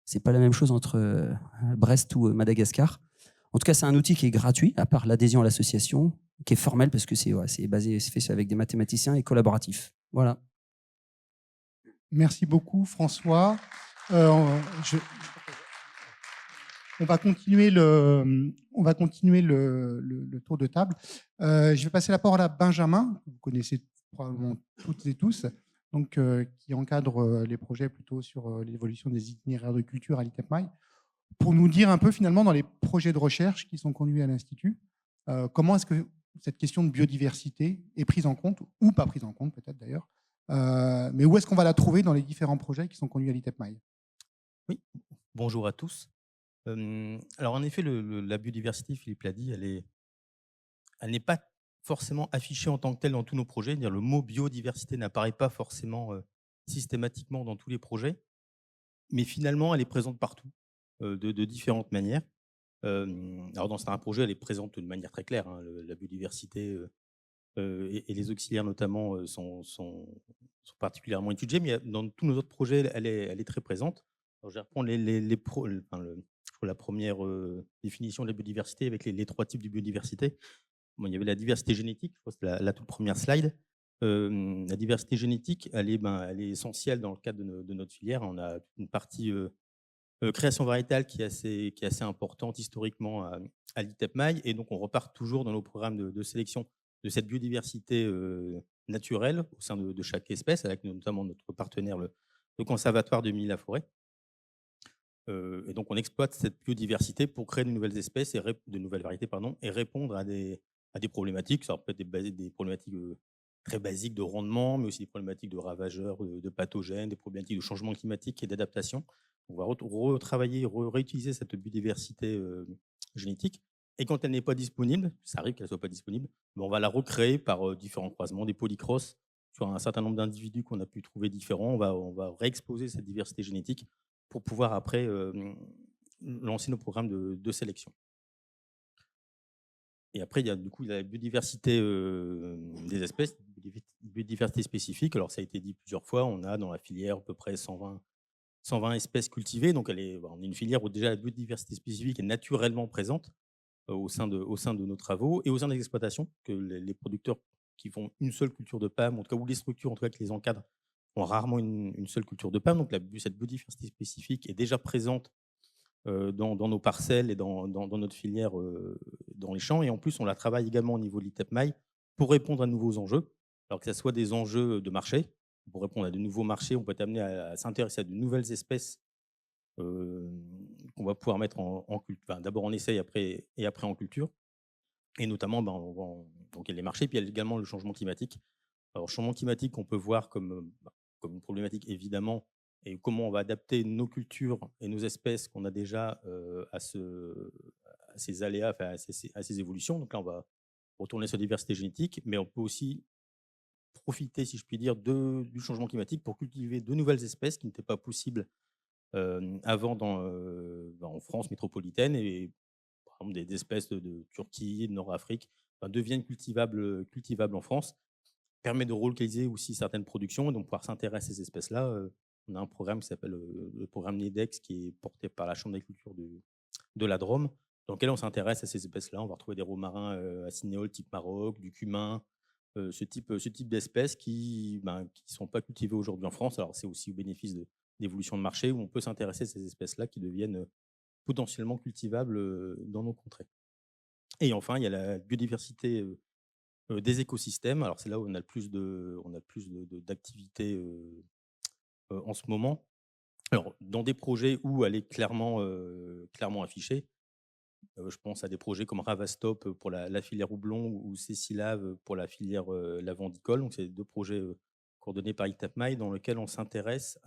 Ce n'est pas la même chose entre Brest ou Madagascar. En tout cas, c'est un outil qui est gratuit, à part l'adhésion à l'association, qui est formel parce que c'est fait avec des mathématiciens et collaboratif. Voilà. Merci beaucoup, François. On va continuer le tour de table. Je vais passer la parole à Benjamin, que vous connaissez probablement toutes et tous, donc, qui encadre les projets plutôt sur l'évolution des itinéraires de culture à l'ITEPMAI, pour nous dire un peu finalement dans les projets de recherche qui sont conduits à l'Institut, comment est-ce que cette question de biodiversité est prise en compte, ou pas prise en compte peut-être d'ailleurs, mais où est-ce qu'on va la trouver dans les différents projets qui sont conduits à l'ITEPMAI? Oui, bonjour à tous. Alors en effet, la biodiversité, Philippe l'a dit, elle n'est pas forcément affichée en tant que telle dans tous nos projets. Le mot biodiversité n'apparaît pas forcément systématiquement dans tous les projets, mais finalement, elle est présente partout, de différentes manières. Alors dans certains projets, elle est présente de manière très claire. La biodiversité et les auxiliaires notamment sont particulièrement étudiés, mais dans tous nos autres projets, elle est très présente. Alors, je vais reprendre la première définition de la biodiversité avec les 3 types de biodiversité. Bon, il y avait la diversité génétique, je crois que c'était la toute première slide. La diversité génétique, elle est essentielle dans le cadre de notre filière. On a une partie création variétale qui est assez importante historiquement à l'ITEPMAI, et donc on repart toujours dans nos programmes de sélection de cette biodiversité naturelle au sein de chaque espèce, avec notamment notre partenaire, le Conservatoire de Milly-la-Forêt. Et donc on exploite cette biodiversité pour créer de nouvelles espèces, de nouvelles variétés, et répondre à des problématiques. Ça peut être des problématiques très basiques de rendement, mais aussi des problématiques de ravageurs, de pathogènes, des problématiques de changement climatique et d'adaptation. On va retravailler, réutiliser cette biodiversité génétique. Et quand elle n'est pas disponible, ça arrive qu'elle ne soit pas disponible, mais on va la recréer par différents croisements, des polycross sur un certain nombre d'individus qu'on a pu trouver différents. On va réexposer cette diversité génétique pour pouvoir après lancer nos programmes de sélection. Et après, il y a la biodiversité des espèces, biodiversité spécifique. Alors, ça a été dit plusieurs fois, on a dans la filière à peu près 120 espèces cultivées. Donc, on est une filière où déjà la biodiversité spécifique est naturellement présente au sein de nos travaux et au sein des exploitations, que les producteurs qui font une seule culture de PAM, en tout cas, ou les structures en tout cas qui les encadrent, ont rarement une seule culture de PAM. Donc, cette biodiversité spécifique est déjà présente dans nos parcelles et dans notre filière dans les champs. Et en plus, on la travaille également au niveau de l'ITEPMAI pour répondre à de nouveaux enjeux. Alors que ce soit des enjeux de marché, pour répondre à de nouveaux marchés, on peut être amené à s'intéresser à de nouvelles espèces qu'on va pouvoir mettre en culture, d'abord en essai et après en culture. Et notamment, donc il y a les marchés, puis il y a également le changement climatique. Alors, changement climatique, on peut voir comme une problématique évidemment, et comment on va adapter nos cultures et nos espèces qu'on a déjà à ces aléas, à ces évolutions. Donc là, on va retourner sur la diversité génétique, mais on peut aussi profiter, si je puis dire, du changement climatique pour cultiver de nouvelles espèces qui n'étaient pas possibles avant en France métropolitaine, et par exemple des espèces de Turquie, de Nord-Afrique, deviennent cultivables en France, permet de relocaliser aussi certaines productions et donc pouvoir s'intéresser à ces espèces-là On a un programme qui s'appelle le programme NEDEX, qui est porté par la Chambre d'agriculture de la Drôme, dans lequel on s'intéresse à ces espèces-là. On va retrouver des romarins à cinéole type Maroc, du cumin, ce type d'espèces qui ne sont pas cultivées aujourd'hui en France. Alors, c'est aussi au bénéfice d'évolution de marché, où on peut s'intéresser à ces espèces-là qui deviennent potentiellement cultivables dans nos contrées. Et enfin, il y a la biodiversité des écosystèmes. Alors, c'est là où on a le plus d'activités en ce moment. Alors, dans des projets où elle est clairement affichée, je pense à des projets comme Ravastop pour la filière houblon ou Cécilave pour la filière lavandicole. Donc, c'est 2 projets coordonnés par ITAPMAI dans lesquels on s'intéresse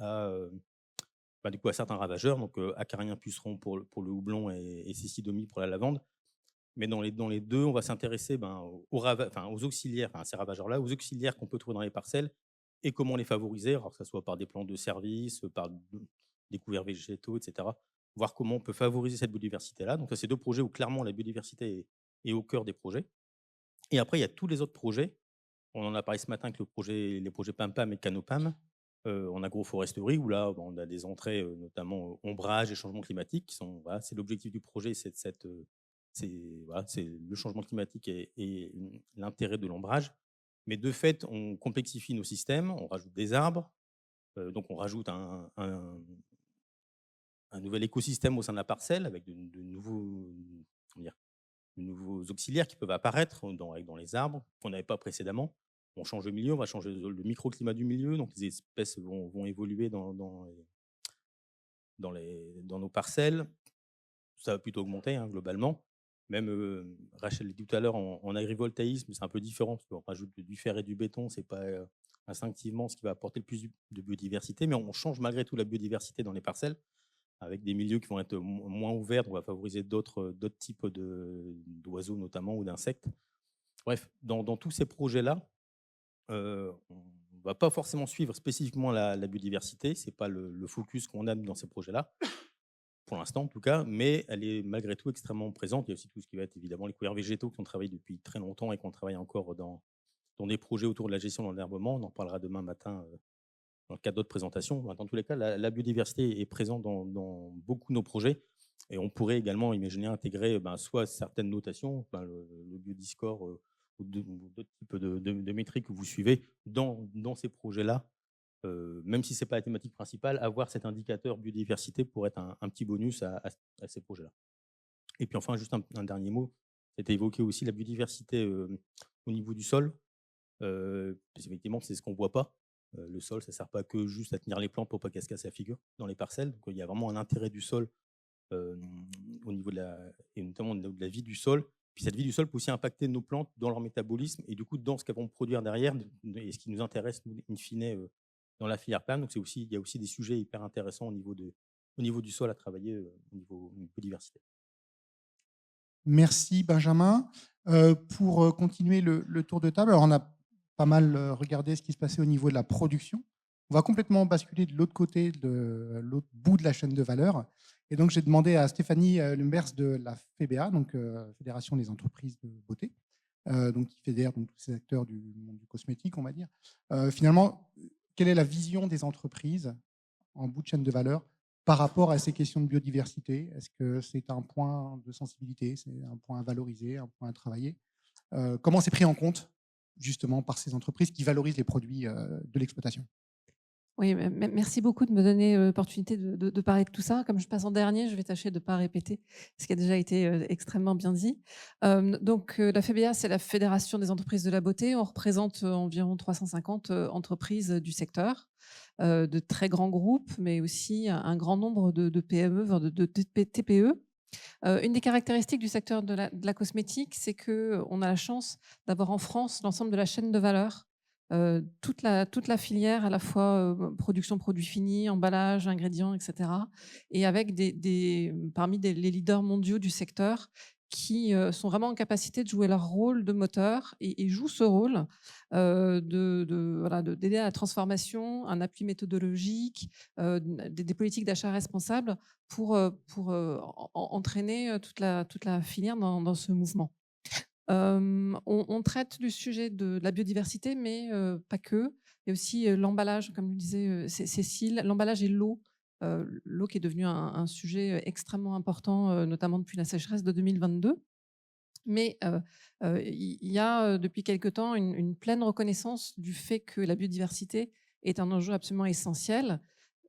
du coup, à certains ravageurs, donc acarien puceron pour le houblon et cécidomie pour la lavande. Mais dans les 2, on va s'intéresser aux auxiliaires, ces ravageurs-là, aux auxiliaires qu'on peut trouver dans les parcelles et comment les favoriser, alors que ce soit par des plans de service, par des couverts végétaux, etc. Voir comment on peut favoriser cette biodiversité-là. Donc, ça, c'est 2 projets où clairement la biodiversité est au cœur des projets. Et après, il y a tous les autres projets. On en a parlé ce matin avec les projets PAM-PAM et Canopam en agroforesterie, où là, on a des entrées, notamment ombrage et changement climatique, qui sont, voilà, c'est l'objectif du projet, c'est le changement climatique et l'intérêt de l'ombrage. Mais de fait, on complexifie nos systèmes, on rajoute des arbres, donc on rajoute un nouvel écosystème au sein de la parcelle avec de nouveaux auxiliaires qui peuvent apparaître dans les arbres qu'on n'avait pas précédemment. On change le milieu, on va changer le microclimat du milieu, donc les espèces vont évoluer dans nos parcelles. Ça va plutôt augmenter globalement. Même Rachel l'a dit tout à l'heure, en agrivoltaïsme, c'est un peu différent parce qu'on rajoute du fer et du béton, c'est pas instinctivement ce qui va apporter le plus de biodiversité, mais on change malgré tout la biodiversité dans les parcelles avec des milieux qui vont être moins ouverts, on va favoriser d'autres types d'oiseaux notamment ou d'insectes. Bref, dans tous ces projets-là, on ne va pas forcément suivre spécifiquement la biodiversité, ce n'est pas le focus qu'on a dans ces projets-là, pour l'instant en tout cas, mais elle est malgré tout extrêmement présente. Il y a aussi tout ce qui va être évidemment les couverts végétaux qu'on travaille depuis très longtemps et qu'on travaille encore dans des projets autour de la gestion de l'enherbement. On en parlera demain matin dans le cadre d'autres présentations. Dans tous les cas, la biodiversité est présente dans beaucoup de nos projets et on pourrait également imaginer intégrer soit certaines notations, le biodiscore ou d'autres types de métriques que vous suivez dans ces projets-là, même si ce n'est pas la thématique principale, avoir cet indicateur biodiversité pour être un petit bonus à ces projets-là. Et puis enfin, juste un dernier mot, c'était évoqué aussi la biodiversité au niveau du sol. Effectivement, c'est ce qu'on ne voit pas. Le sol, ça ne sert pas que juste à tenir les plantes pour ne pas qu'elles se cassent la figure dans les parcelles. Donc, il y a vraiment un intérêt du sol au niveau et notamment au niveau de la vie du sol. Puis cette vie du sol peut aussi impacter nos plantes dans leur métabolisme et du coup dans ce qu'elles vont produire derrière et ce qui nous intéresse in fine dans la filière PAM. Donc il y a aussi des sujets hyper intéressants au niveau du sol à travailler au niveau biodiversité. Merci Benjamin. Pour continuer le tour de table, alors on a pas mal regardé ce qui se passait au niveau de la production. On va complètement basculer de l'autre côté, de l'autre bout de la chaîne de valeur. Et donc, j'ai demandé à Stéphanie Lumbers de la FEBA, donc Fédération des entreprises de beauté, donc qui fédère donc, tous ces acteurs du monde du cosmétique, on va dire. Finalement, quelle est la vision des entreprises en bout de chaîne de valeur par rapport à ces questions de biodiversité? Est-ce que c'est un point de sensibilité, c'est un point à valoriser, un point à travailler? Comment c'est pris en compte justement par ces entreprises qui valorisent les produits de l'exploitation? Oui, merci beaucoup de me donner l'opportunité de parler de tout ça. Comme je passe en dernier, je vais tâcher de ne pas répéter ce qui a déjà été extrêmement bien dit. Donc, la FEBA, c'est la Fédération des entreprises de la beauté. On représente environ 350 entreprises du secteur, de très grands groupes, mais aussi un grand nombre de PME, de TPE. Une des caractéristiques du secteur de la cosmétique, c'est qu'on a la chance d'avoir en France l'ensemble de la chaîne de valeur, toute la filière, à la fois production produits finis, emballage, ingrédients, etc. Et avec parmi les leaders mondiaux du secteur qui sont vraiment en capacité de jouer leur rôle de moteur et jouent ce rôle d'aider à la transformation, un appui méthodologique, des politiques d'achat responsables pour entraîner toute la filière dans ce mouvement. On traite du sujet de la biodiversité, mais pas que. Il y a aussi l'emballage, comme le disait Cécile, l'emballage et l'eau. L'eau qui est devenue un sujet extrêmement important, notamment depuis la sécheresse de 2022. Mais il y a depuis quelque temps une pleine reconnaissance du fait que la biodiversité est un enjeu absolument essentiel.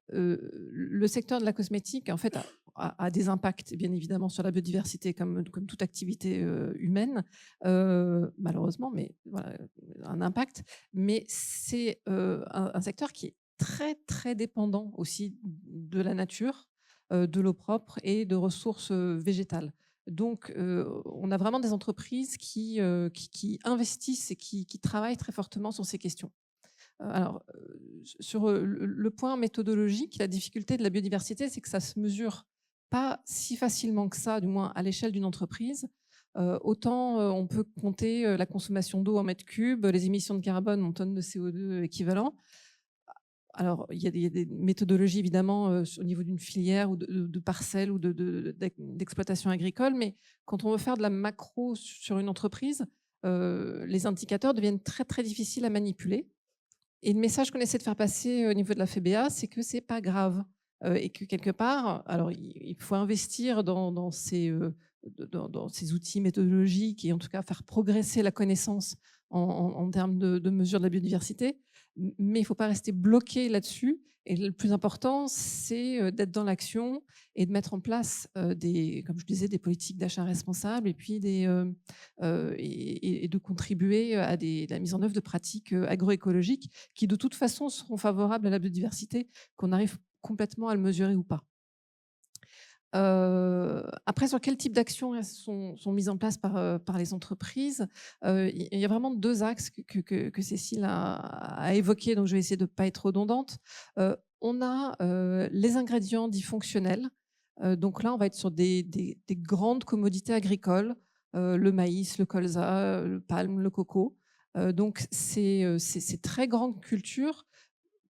Le secteur de la cosmétique, en fait, a des impacts, bien évidemment, sur la biodiversité, comme toute activité humaine, malheureusement, mais voilà, un impact. Mais c'est un secteur qui est très, très dépendant aussi de la nature, de l'eau propre et de ressources végétales. Donc, on a vraiment des entreprises qui investissent et qui travaillent très fortement sur ces questions. Alors, sur le point méthodologique, la difficulté de la biodiversité, c'est que ça se mesure pas si facilement que ça, du moins à l'échelle d'une entreprise. Autant on peut compter la consommation d'eau en mètres cubes, les émissions de carbone en tonnes de CO2 équivalent. Alors, il y a des méthodologies, évidemment, au niveau d'une filière ou de parcelles ou d'exploitation agricole, mais quand on veut faire de la macro sur une entreprise, les indicateurs deviennent très, très difficiles à manipuler. Et le message qu'on essaie de faire passer au niveau de la FEBA, c'est que c'est pas grave et que quelque part, alors il faut investir dans ces outils méthodologiques et en tout cas faire progresser la connaissance en termes de mesure de la biodiversité, mais il ne faut pas rester bloqué là-dessus. Et le plus important, c'est d'être dans l'action et de mettre en place comme je disais, des politiques d'achat responsables et puis et de contribuer à la mise en œuvre de pratiques agroécologiques qui de toute façon seront favorables à la biodiversité, qu'on arrive complètement à le mesurer ou pas. Après, sur quel type d'actions sont mises en place par les entreprises, il y a vraiment deux axes que Cécile a évoqués, donc je vais essayer de ne pas être redondante. On a les ingrédients dits fonctionnels. Donc là, on va être sur des grandes commodités agricoles, le maïs, le colza, le palme, le coco. Donc, c'est ces très grandes cultures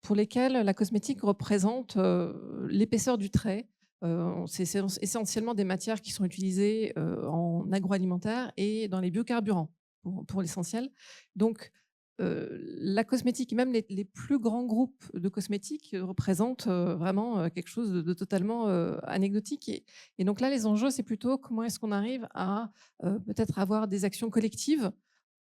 pour lesquelles la cosmétique représente l'épaisseur du trait. C'est essentiellement des matières qui sont utilisées en agroalimentaire et dans les biocarburants, pour l'essentiel. Donc, la cosmétique, même les plus grands groupes de cosmétiques représentent vraiment quelque chose de totalement anecdotique. Et donc là, les enjeux, c'est plutôt comment est-ce qu'on arrive à peut-être avoir des actions collectives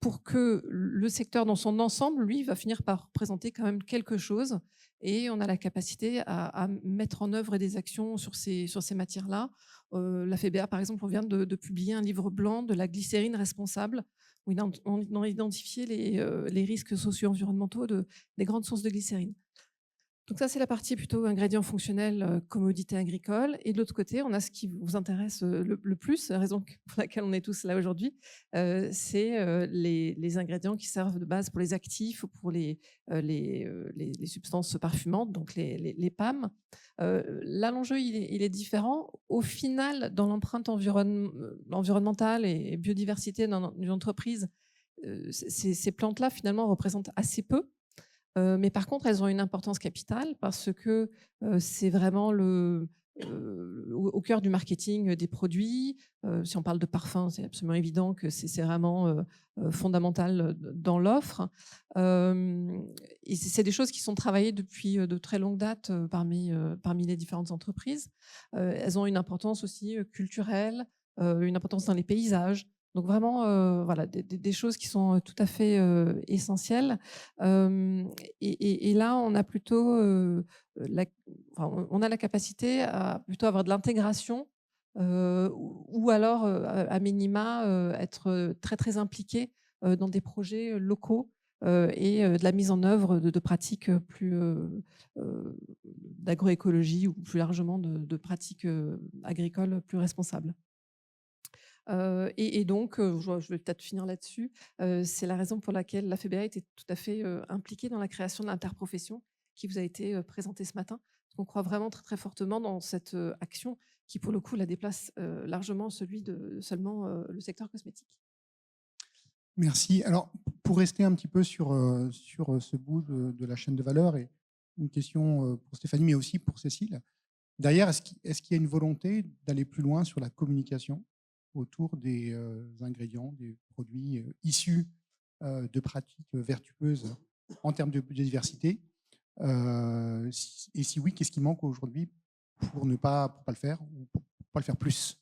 pour que le secteur dans son ensemble, lui, va finir par représenter quand même quelque chose. Et on a la capacité à mettre en œuvre des actions sur ces matières-là. La FEBA, par exemple, on vient de publier un livre blanc de la glycérine responsable, où on a identifié les risques socio-environnementaux des grandes sources de glycérine. Donc ça, c'est la partie plutôt ingrédients fonctionnels, commodités agricoles. Et de l'autre côté, on a ce qui vous intéresse le plus, la raison pour laquelle on est tous là aujourd'hui, c'est les ingrédients qui servent de base pour les actifs ou pour les substances parfumantes, donc les PAM. Là, l'enjeu, il est différent. Au final, dans l'empreinte environnementale et biodiversité d'une entreprise, ces plantes-là, finalement, représentent assez peu. Mais par contre, elles ont une importance capitale parce que c'est vraiment au cœur du marketing des produits. Si on parle de parfum, c'est absolument évident que c'est vraiment fondamental dans l'offre. Et c'est des choses qui sont travaillées depuis de très longue date parmi les différentes entreprises. Elles ont une importance aussi culturelle, une importance dans les paysages. Donc vraiment, voilà, des choses qui sont tout à fait essentielles. Et là, on a plutôt on a la capacité à plutôt avoir de l'intégration ou alors, à minima, être très, très impliqué dans des projets locaux et de la mise en œuvre de pratiques plus d'agroécologie ou plus largement de pratiques agricoles plus responsables. Et donc, je vais peut-être finir là-dessus. C'est la raison pour laquelle la FEBA était tout à fait impliquée dans la création de l'interprofession qui vous a été présentée ce matin. On croit vraiment très, très fortement dans cette action qui, pour le coup, la déplace largement celui de seulement le secteur cosmétique. Merci. Alors, pour rester un petit peu sur ce bout de la chaîne de valeur, et une question pour Stéphanie, mais aussi pour Cécile. Derrière, est-ce qu'il y a une volonté d'aller plus loin sur la communication autour des ingrédients, des produits issus de pratiques vertueuses en termes de biodiversité? Et si oui, qu'est-ce qui manque aujourd'hui pour ne pas le faire ou pour pas le faire plus?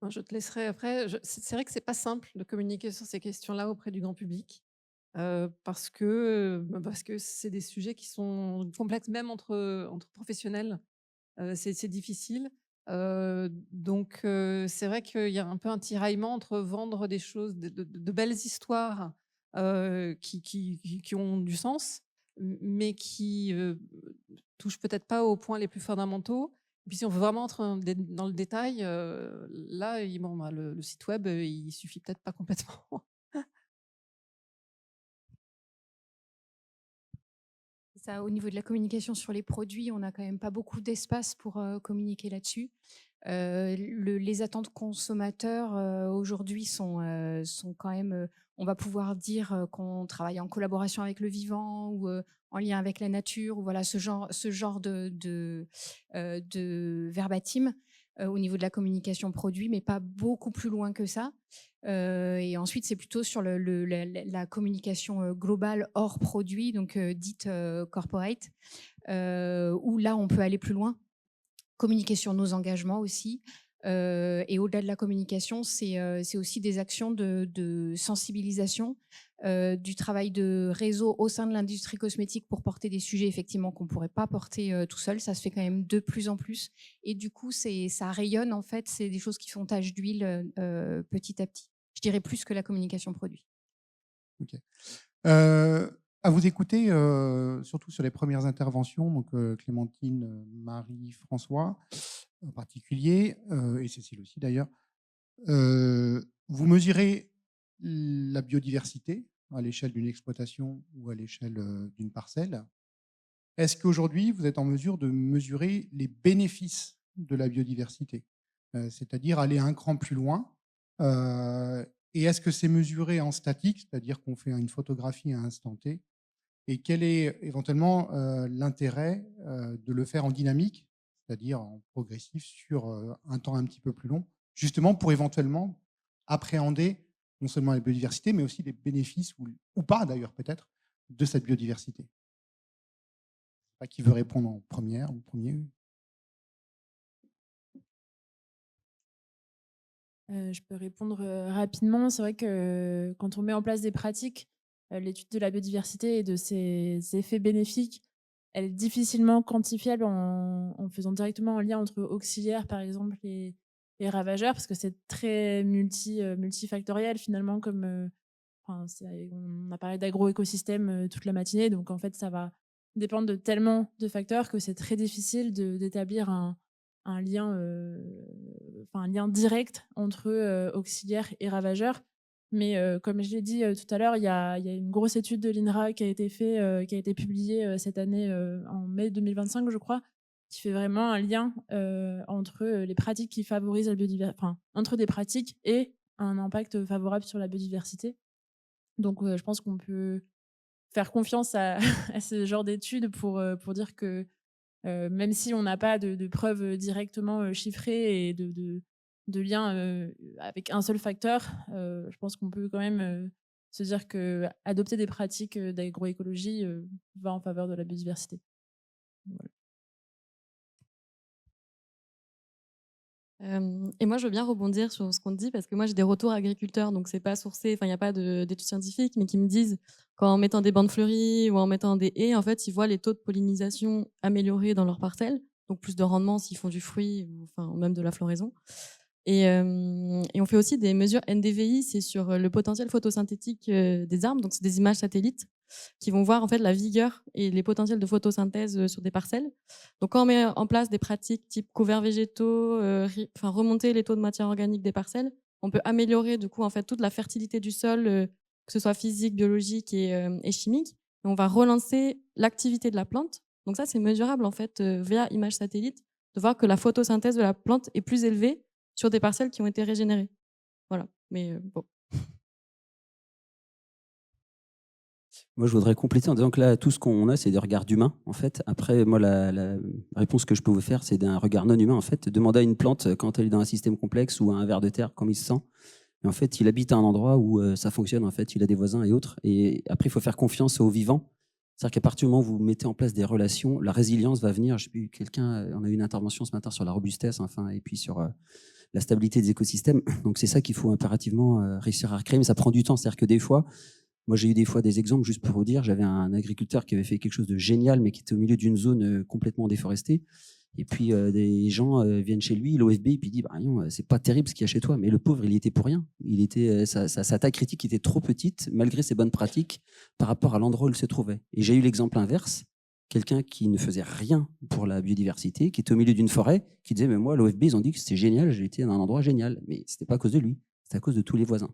Je te laisserai après. C'est vrai que c'est pas simple de communiquer sur ces questions-là auprès du grand public, parce que c'est des sujets qui sont complexes même entre professionnels. C'est difficile. C'est vrai qu'il y a un peu un tiraillement entre vendre des choses, de belles histoires, qui ont du sens, mais qui, touchent peut-être pas aux points les plus fondamentaux. Et puis si on veut vraiment entrer dans le détail, là, le site web, il suffit peut-être pas complètement. Ça, au niveau de la communication sur les produits, on n'a quand même pas beaucoup d'espace pour communiquer là-dessus. Les attentes consommateurs aujourd'hui sont quand même, on va pouvoir dire qu'on travaille en collaboration avec le vivant ou en lien avec la nature, ou voilà ce genre de verbatim au niveau de la communication produit, mais pas beaucoup plus loin que ça. Et ensuite, c'est plutôt sur la communication globale hors produit, donc dite corporate, où là, on peut aller plus loin, communiquer sur nos engagements aussi. Et au-delà de la communication, c'est aussi des actions de sensibilisation, du travail de réseau au sein de l'industrie cosmétique pour porter des sujets effectivement qu'on ne pourrait pas porter tout seul. Ça se fait quand même de plus en plus. Et du coup, ça rayonne en fait. C'est des choses qui font tache d'huile petit à petit. Je dirais plus que la communication produit. Ok. À vous écouter, surtout sur les premières interventions, donc Clémentine, Marie, François en particulier, et Cécile aussi d'ailleurs, vous mesurez la biodiversité à l'échelle d'une exploitation ou à l'échelle d'une parcelle. Est-ce qu'aujourd'hui, vous êtes en mesure de mesurer les bénéfices de la biodiversité, c'est-à-dire aller un cran plus loin? Et est-ce que c'est mesuré en statique, c'est-à-dire qu'on fait une photographie à un instant T? Et quel est éventuellement l'intérêt de le faire en dynamique, c'est-à-dire en progressif sur un temps un petit peu plus long, justement pour éventuellement appréhender non seulement la biodiversité, mais aussi les bénéfices, ou pas d'ailleurs peut-être, de cette biodiversité? Je sais pas qui veut répondre en première ou premier. Je peux répondre rapidement. C'est vrai que quand on met en place des pratiques, l'étude de la biodiversité et de ses effets bénéfiques, elle est difficilement quantifiable en faisant directement un lien entre auxiliaires, par exemple, et ravageurs, parce que c'est très multifactoriel finalement. On a parlé d'agroécosystème toute la matinée, donc en fait, ça va dépendre de tellement de facteurs que c'est très difficile d'établir un lien, un lien direct entre auxiliaires et ravageurs. Mais comme je l'ai dit tout à l'heure, il y a une grosse étude de l'INRA qui a été faite, qui a été publiée cette année en mai 2025, je crois, qui fait vraiment un lien entre les pratiques qui favorisent la biodiversité, entre des pratiques et un impact favorable sur la biodiversité. Donc, je pense qu'on peut faire confiance à, à ce genre d'études pour dire que même si on n'a pas de preuves directement chiffrées et de liens avec un seul facteur, je pense qu'on peut quand même se dire que adopter des pratiques d'agroécologie va en faveur de la biodiversité. Voilà. Et moi, je veux bien rebondir sur ce qu'on dit parce que moi, j'ai des retours agriculteurs, donc c'est pas sourcé, enfin, il n'y a pas d'études scientifiques, mais qui me disent qu'en mettant des bandes fleuries ou en mettant des haies, en fait, ils voient les taux de pollinisation améliorés dans leurs parcelles, donc plus de rendement s'ils font du fruit ou enfin, même de la floraison. Et on fait aussi des mesures NDVI, c'est sur le potentiel photosynthétique des arbres, donc c'est des images satellites qui vont voir en fait la vigueur et les potentiels de photosynthèse sur des parcelles. Donc quand on met en place des pratiques type couverts végétaux, remonter les taux de matière organique des parcelles, on peut améliorer du coup en fait toute la fertilité du sol, que ce soit physique, biologique et chimique. Et on va relancer l'activité de la plante. Donc ça c'est mesurable en fait via image satellite, de voir que la photosynthèse de la plante est plus élevée sur des parcelles qui ont été régénérées. Voilà. Mais bon. Moi, je voudrais compléter en disant que là, tout ce qu'on a, c'est des regards d'humains, en fait. Après, moi, la réponse que je peux vous faire, c'est d'un regard non humain, en fait. Demander à une plante, quand elle est dans un système complexe ou à un ver de terre, comment il se sent. Et en fait, il habite à un endroit où ça fonctionne. En fait, il a des voisins et autres. Et après, il faut faire confiance aux vivants. C'est-à-dire qu'à partir du moment où vous mettez en place des relations, la résilience va venir. Je sais plus, on a eu une intervention ce matin sur la robustesse, enfin, et puis sur la stabilité des écosystèmes. Donc c'est ça qu'il faut impérativement réussir à recréer, mais ça prend du temps. C'est-à-dire que des fois, moi j'ai eu des fois des exemples, juste pour vous dire, j'avais un agriculteur qui avait fait quelque chose de génial, mais qui était au milieu d'une zone complètement déforestée. Et puis des gens viennent chez lui, l'OFB, et puis il dit bah, non, c'est pas terrible ce qu'il y a chez toi. Mais le pauvre, il y était pour rien. Il était, sa taille critique était trop petite, malgré ses bonnes pratiques, par rapport à l'endroit où il se trouvait. Et j'ai eu l'exemple inverse, quelqu'un qui ne faisait rien pour la biodiversité, qui était au milieu d'une forêt, qui disait mais moi, l'OFB, ils ont dit que c'était génial, j'étais dans un endroit génial. Mais c'était pas à cause de lui, c'était à cause de tous les voisins.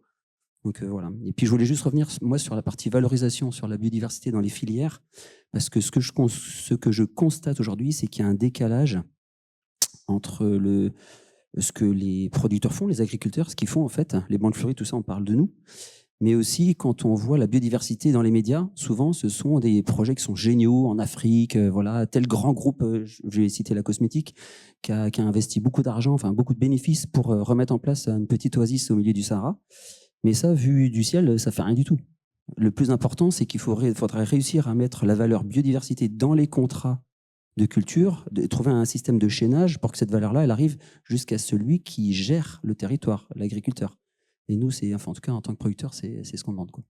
Donc voilà. Et puis je voulais juste revenir moi sur la partie valorisation, sur la biodiversité dans les filières, parce que ce que je constate aujourd'hui, c'est qu'il y a un décalage entre ce que les producteurs font, les agriculteurs, ce qu'ils font en fait, les banques fleuries, tout ça, on parle de nous, mais aussi quand on voit la biodiversité dans les médias, souvent ce sont des projets qui sont géniaux en Afrique, voilà, tel grand groupe, je vais citer la cosmétique, qui a investi beaucoup d'argent, enfin beaucoup de bénéfices pour remettre en place une petite oasis au milieu du Sahara. Mais ça, vu du ciel, ça fait rien du tout. Le plus important, c'est qu'il faudrait réussir à mettre la valeur biodiversité dans les contrats de culture, de trouver un système de chaînage pour que cette valeur-là, elle arrive jusqu'à celui qui gère le territoire, l'agriculteur. Et nous, enfin, en tout cas, en tant que producteur, c'est ce qu'on demande, quoi.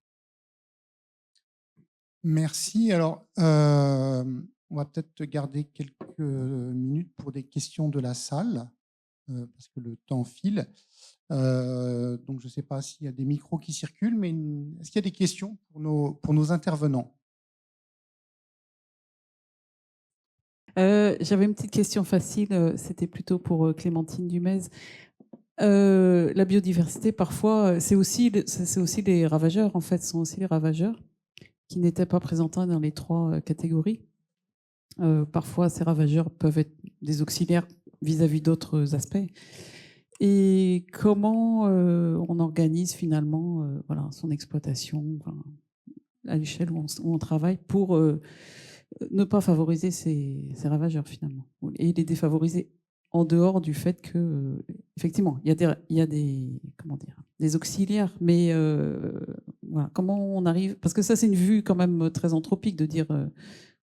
Merci. Alors, on va peut-être garder quelques minutes pour des questions de la salle, parce que le temps file. Donc, je ne sais pas s'il y a des micros qui circulent, mais est-ce qu'il y a des questions pour nos intervenants? J'avais une petite question facile, c'était plutôt pour Clémentine Dumez. La biodiversité, parfois, c'est aussi les ravageurs, en fait, sont aussi les ravageurs qui n'étaient pas présentés dans les 3 catégories. Parfois, ces ravageurs peuvent être des auxiliaires vis-à-vis d'autres aspects. Et comment on organise finalement voilà, son exploitation à l'échelle où on travaille pour ne pas favoriser ces ravageurs finalement et les défavoriser en dehors du fait que effectivement il y a des comment dire des auxiliaires, mais voilà, comment on arrive, parce que ça c'est une vue quand même très anthropique de dire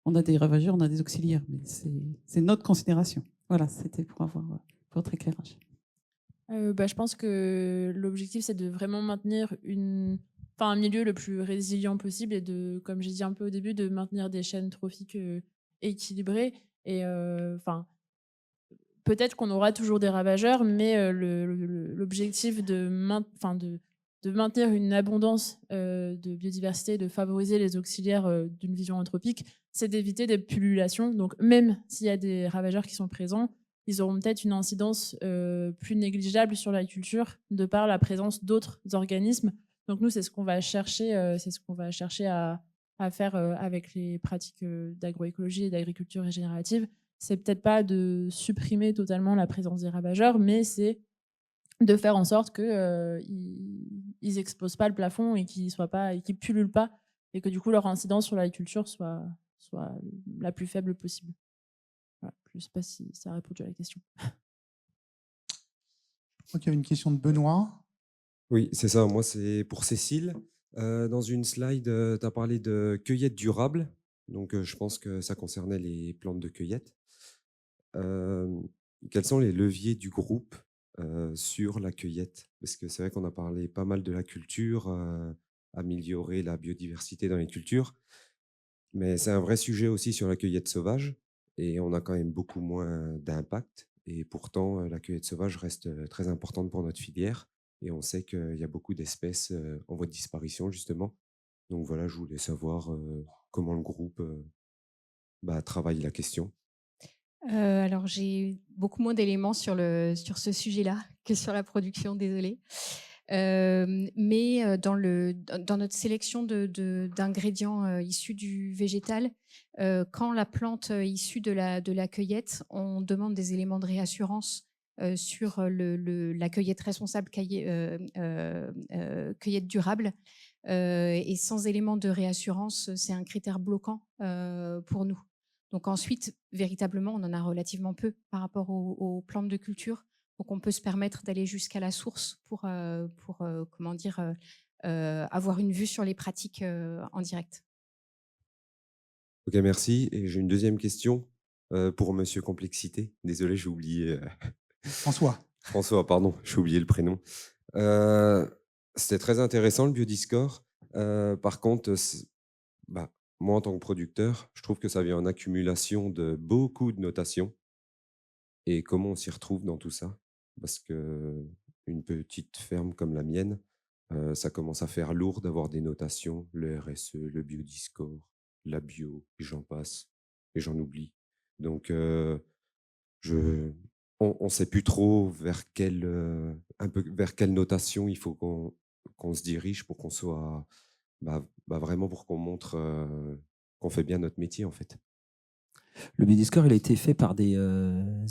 on a des ravageurs, on a des auxiliaires, mais c'est notre considération. Voilà, c'était pour avoir votre éclairage. Je pense que l'objectif, c'est de vraiment maintenir un milieu le plus résilient possible et de, comme j'ai dit un peu au début, de maintenir des chaînes trophiques équilibrées. Et peut-être qu'on aura toujours des ravageurs, mais l'objectif de maintenir une abondance de biodiversité, de favoriser les auxiliaires d'une vision anthropique, c'est d'éviter des pullulations. Donc même s'il y a des ravageurs qui sont présents, ils auront peut-être une incidence plus négligeable sur la culture de par la présence d'autres organismes. Donc nous, c'est ce qu'on va chercher, à faire avec les pratiques d'agroécologie et d'agriculture régénérative. C'est peut-être pas de supprimer totalement la présence des ravageurs, mais c'est de faire en sorte qu'ils explosent pas le plafond et qu'ils pullulent pas, et que du coup leur incidence sur la culture soit la plus faible possible. Voilà, je ne sais pas si ça a répondu à la question. Je crois qu'il y avait une question de Benoît. Oui, c'est ça. Moi, c'est pour Cécile. Dans une slide, tu as parlé de cueillette durable. Donc, je pense que ça concernait les plantes de cueillette. Quels sont les leviers du groupe sur la cueillette? Parce que c'est vrai qu'on a parlé pas mal de la culture, améliorer la biodiversité dans les cultures. Mais c'est un vrai sujet aussi sur la cueillette sauvage. Et on a quand même beaucoup moins d'impact. Et pourtant, la cueillette sauvage reste très importante pour notre filière. Et on sait qu'il y a beaucoup d'espèces en voie de disparition, justement. Donc voilà, je voulais savoir comment le groupe travaille la question. Alors, j'ai beaucoup moins d'éléments sur ce sujet-là que sur la production, désolée. Mais dans notre sélection d'ingrédients issus du végétal, quand la plante issue de la cueillette, on demande des éléments de réassurance sur la cueillette responsable, cueillette durable. Et sans éléments de réassurance, c'est un critère bloquant pour nous. Donc ensuite, véritablement, on en a relativement peu par rapport aux plantes de culture. Donc, on peut se permettre d'aller jusqu'à la source pour comment dire, avoir une vue sur les pratiques en direct. Ok, merci. Et j'ai une deuxième question pour Monsieur Complexité. Désolé, j'ai oublié. François. François, pardon, j'ai oublié le prénom. C'était très intéressant le biodiscore. Par contre, bah, moi en tant que producteur, je trouve que ça vient en accumulation de beaucoup de notations. Et comment on s'y retrouve dans tout ça? Parce que une petite ferme comme la mienne, ça commence à faire lourd d'avoir des notations, le RSE, le biodiscore, la bio, et j'en passe, et j'en oublie. Donc, je on sait plus trop un peu vers quelle notation il faut qu'on se dirige pour qu'on soit, vraiment pour qu'on montre, qu'on fait bien notre métier, en fait. Le biodiscore, il a été fait par des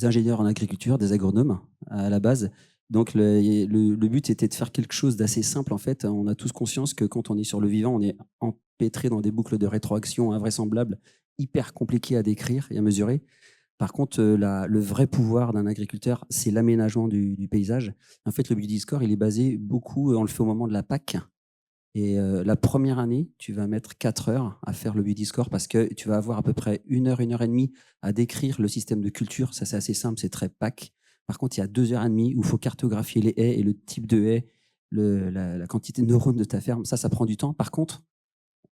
ingénieurs en agriculture, des agronomes à la base. Donc le but était de faire quelque chose d'assez simple en fait. On a tous conscience que quand on est sur le vivant, on est empêtré dans des boucles de rétroaction invraisemblables, hyper compliquées à décrire et à mesurer. Par contre, le vrai pouvoir d'un agriculteur, c'est l'aménagement du paysage. En fait, le biodiscore, il est basé beaucoup, on le fait au moment de la Pâque. Et la première année, tu vas mettre 4 heures à faire le biodiscore parce que tu vas avoir à peu près 1 heure, 1 heure et demie à décrire le système de culture. Ça, c'est assez simple, c'est très Pâques. Par contre, il y a 2 heures et demie où il faut cartographier les haies et le type de haies, la quantité de neurones de ta ferme. Ça prend du temps. Par contre,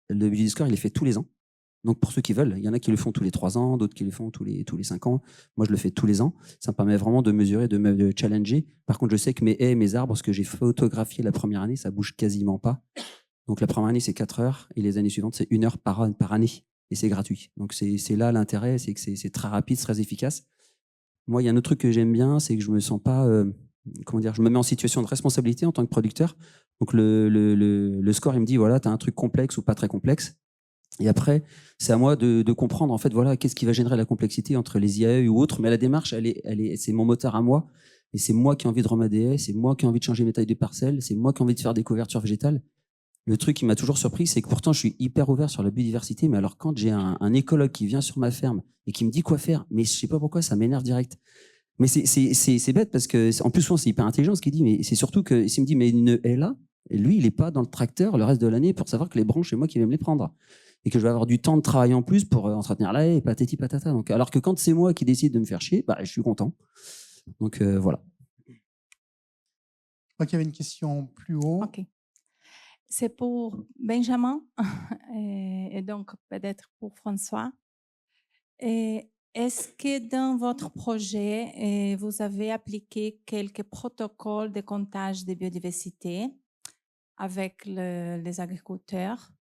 le biodiscore, il est fait tous les ans. Donc, pour ceux qui veulent, il y en a qui le font tous les 3 ans, d'autres qui le font tous les 5 ans. Moi, je le fais tous les ans. Ça me permet vraiment de mesurer, de me challenger. Par contre, je sais que mes haies, mes arbres, ce que j'ai photographié la première année, ça bouge quasiment pas. Donc, la première année, c'est 4 heures et les années suivantes, c'est 1 heure par année et c'est gratuit. Donc, c'est là l'intérêt, c'est que c'est très rapide, très efficace. Moi, il y a un autre truc que j'aime bien, c'est que je me sens pas, je me mets en situation de responsabilité en tant que producteur. Donc, le score, il me dit, voilà, tu as un truc complexe ou pas très complexe. Et après, c'est à moi de comprendre, en fait, voilà, qu'est-ce qui va générer la complexité entre les IAE ou autres. Mais la démarche, c'est mon moteur à moi. Et c'est moi qui ai envie de remettre des haies, c'est moi qui ai envie de changer mes tailles de parcelles, c'est moi qui ai envie de faire des couvertures végétales. Le truc qui m'a toujours surpris, c'est que pourtant, je suis hyper ouvert sur la biodiversité. Mais alors, quand j'ai un écologue qui vient sur ma ferme et qui me dit quoi faire, mais je sais pas pourquoi, ça m'énerve direct. Mais c'est bête parce que, en plus, souvent, c'est hyper intelligent ce qu'il dit. Mais c'est surtout que s'il me dit, mais une haie là, et lui, il n'est pas dans le tracteur le reste de l'année pour savoir que les branches, c'est moi qui vais me les prendre. Et que je vais avoir du temps de travail en plus pour entretenir la haie, patati patata. Donc, alors que quand c'est moi qui décide de me faire chier, je suis content. Donc, voilà. Je crois qu'il y avait une question plus haut. Ok. C'est pour Benjamin et donc peut-être pour François. Est-ce que dans votre projet, vous avez appliqué quelques protocoles de comptage de biodiversité avec les agriculteurs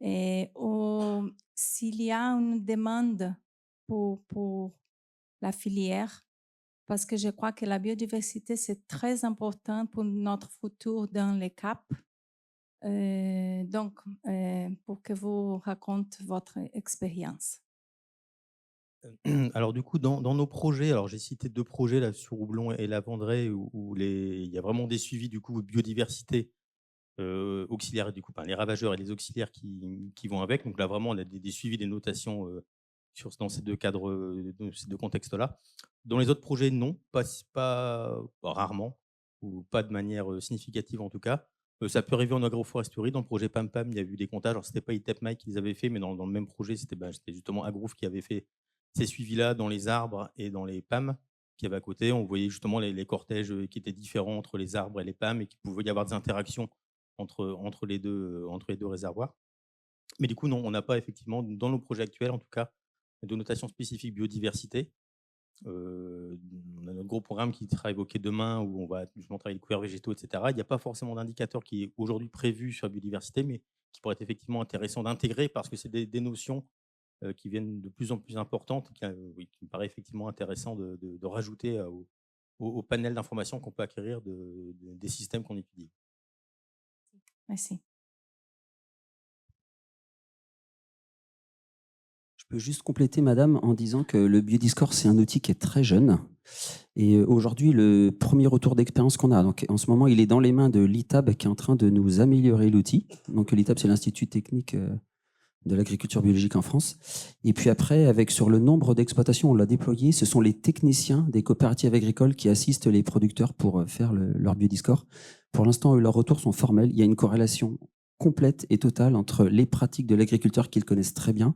ou s'il y a une demande pour la filière? Parce que je crois que la biodiversité, c'est très important pour notre futur dans les CAP. Donc, pour que vous racontez votre expérience. Alors du coup, dans nos projets, alors j'ai cité 2 projets là sur Houblon et la Vendrée où il y a vraiment des suivis du coup biodiversité auxiliaires du coup, les ravageurs et les auxiliaires qui vont avec. Donc là vraiment, on a des suivis, des notations dans ces 2 cadres, dans ces 2 contextes-là. Dans les autres projets, non, rarement ou pas de manière significative en tout cas. Ça peut arriver en agroforesterie. Dans le projet PAM-PAM, il y a eu des comptages. Alors, ce n'était pas ITEPMAI qui les avait fait, mais dans le même projet, c'était justement Agrouf qui avait fait ces suivis-là dans les arbres et dans les PAM qui avaient à côté. On voyait justement les cortèges qui étaient différents entre les arbres et les PAM et qu'il pouvait y avoir des interactions entre les deux réservoirs. Mais du coup, non, on n'a pas effectivement, dans nos projets actuels en tout cas, de notation spécifique biodiversité. On a notre gros programme qui sera évoqué demain où on va justement travailler les couverts végétaux, etc. Il n'y a pas forcément d'indicateur qui est aujourd'hui prévu sur la biodiversité, mais qui pourrait être effectivement intéressant d'intégrer parce que c'est des notions qui viennent de plus en plus importantes, qui me paraît effectivement intéressant de rajouter au panel d'informations qu'on peut acquérir des systèmes qu'on étudie. Merci. Je peux juste compléter, madame, en disant que le biodiscore, c'est un outil qui est très jeune. Et aujourd'hui, le premier retour d'expérience qu'on a, donc en ce moment, il est dans les mains de l'ITAB qui est en train de nous améliorer l'outil. Donc l'ITAB, c'est l'Institut technique de l'agriculture biologique en France. Et puis après, sur le nombre d'exploitations, on l'a déployé. Ce sont les techniciens des coopératives agricoles qui assistent les producteurs pour faire leur biodiscore. Pour l'instant, leurs retours sont formels. Il y a une corrélation complète et totale entre les pratiques de l'agriculteur qu'ils connaissent très bien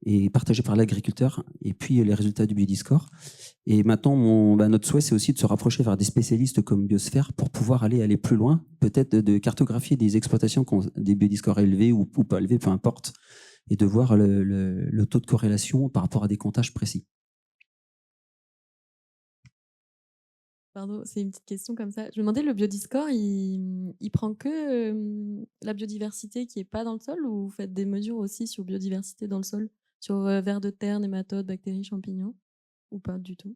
et partagées par l'agriculteur, et puis les résultats du biodiscore. Et maintenant, notre souhait, c'est aussi de se rapprocher vers des spécialistes comme Biosphère pour pouvoir aller plus loin, peut-être de cartographier des exploitations qui ont des biodiscores élevés ou pas élevés, peu importe, et de voir le taux de corrélation par rapport à des comptages précis. Pardon, c'est une petite question comme ça. Je me demandais, le biodiscore, il prend que la biodiversité qui n'est pas dans le sol, ou vous faites des mesures aussi sur biodiversité dans le sol, sur vers de terre, nématodes, bactéries, champignons, ou pas du tout?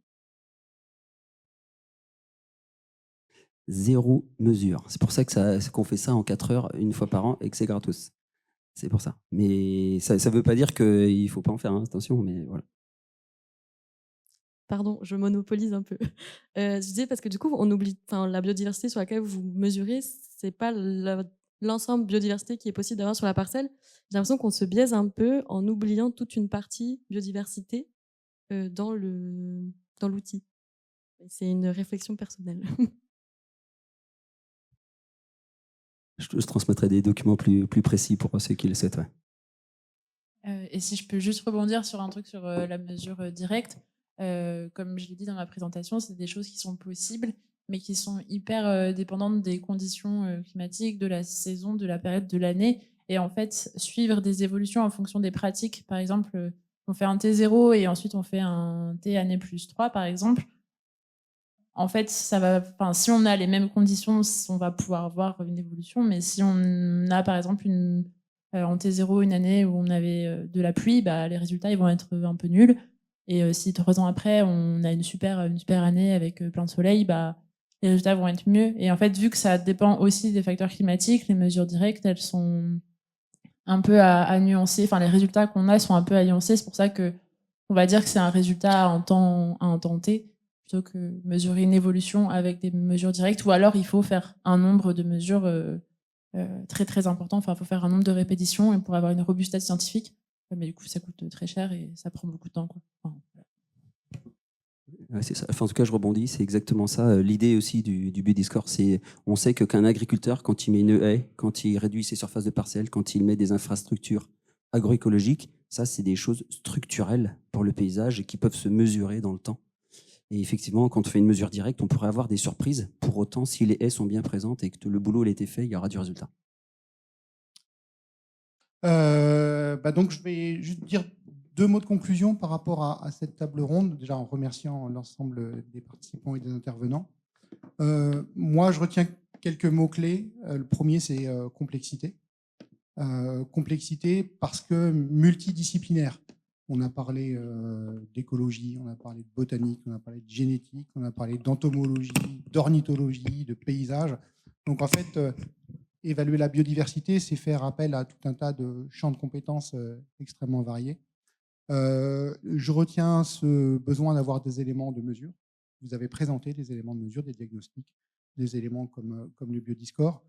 Zéro mesure. C'est pour ça qu'on fait ça en 4 heures, une fois par an, et que c'est gratos. C'est pour ça. Mais ça ne veut pas dire qu'il ne faut pas en faire, hein, attention, mais voilà. Pardon, je monopolise un peu. Je disais parce que du coup, on oublie, la biodiversité sur laquelle vous mesurez, c'est pas l'ensemble biodiversité qui est possible d'avoir sur la parcelle. J'ai l'impression qu'on se biaise un peu en oubliant toute une partie biodiversité dans l'outil. C'est une réflexion personnelle. Je transmettrai des documents plus précis pour ceux qui le souhaitent. Ouais. Et si je peux juste rebondir sur un truc sur la mesure directe, comme je l'ai dit dans ma présentation, c'est des choses qui sont possibles, mais qui sont hyper dépendantes des conditions climatiques, de la saison, de la période de l'année. Et en fait, suivre des évolutions en fonction des pratiques, par exemple, on fait un T0 et ensuite on fait un T année plus 3, par exemple. En fait, si on a les mêmes conditions, on va pouvoir avoir une évolution. Mais si on a, par exemple, en T0 une année où on avait de la pluie, les résultats ils vont être un peu nuls. Et si 3 ans après, on a une super année avec plein de soleil, les résultats vont être mieux. Et en fait, vu que ça dépend aussi des facteurs climatiques, les mesures directes, elles sont un peu à nuancer. Enfin, les résultats qu'on a sont un peu à nuancer. C'est pour ça qu'on va dire que c'est un résultat à un temps T, plutôt que mesurer une évolution avec des mesures directes. Ou alors, il faut faire un nombre de mesures très, très important. Enfin, il faut faire un nombre de répétitions pour avoir une robustesse scientifique. Mais du coup, ça coûte très cher et ça prend beaucoup de temps, quoi. Ouais, c'est ça. En tout cas, je rebondis, c'est exactement ça. L'idée aussi du biodiscore, c'est on sait qu'un agriculteur, quand il met une haie, quand il réduit ses surfaces de parcelles, quand il met des infrastructures agroécologiques, ça, c'est des choses structurelles pour le paysage et qui peuvent se mesurer dans le temps. Et effectivement, quand on fait une mesure directe, on pourrait avoir des surprises. Pour autant, si les haies sont bien présentes et que le boulot a été fait, il y aura du résultat. Donc, je vais juste dire 2 mots de conclusion par rapport à cette table ronde, déjà en remerciant l'ensemble des participants et des intervenants. Moi, je retiens quelques mots-clés. Le premier, c'est complexité. Complexité parce que multidisciplinaire. On a parlé d'écologie, on a parlé de botanique, on a parlé de génétique, on a parlé d'entomologie, d'ornithologie, de paysage. Donc, en fait, évaluer la biodiversité, c'est faire appel à tout un tas de champs de compétences extrêmement variés. Je retiens ce besoin d'avoir des éléments de mesure. Vous avez présenté des éléments de mesure, des diagnostics, des éléments comme le biodiscore.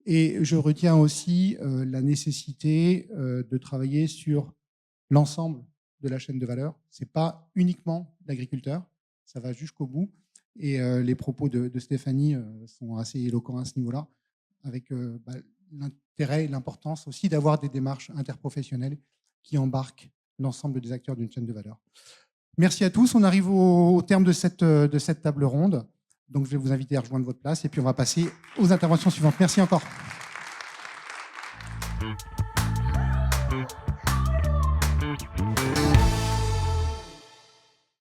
Et je retiens aussi la nécessité de travailler sur l'ensemble de la chaîne de valeur. Ce n'est pas uniquement l'agriculteur, ça va jusqu'au bout. Et les propos de Stéphanie sont assez éloquents à ce niveau-là, avec l'intérêt et l'importance aussi d'avoir des démarches interprofessionnelles qui embarquent l'ensemble des acteurs d'une chaîne de valeur. Merci à tous. On arrive au terme de cette table ronde. Donc, je vais vous inviter à rejoindre votre place et puis on va passer aux interventions suivantes. Merci encore.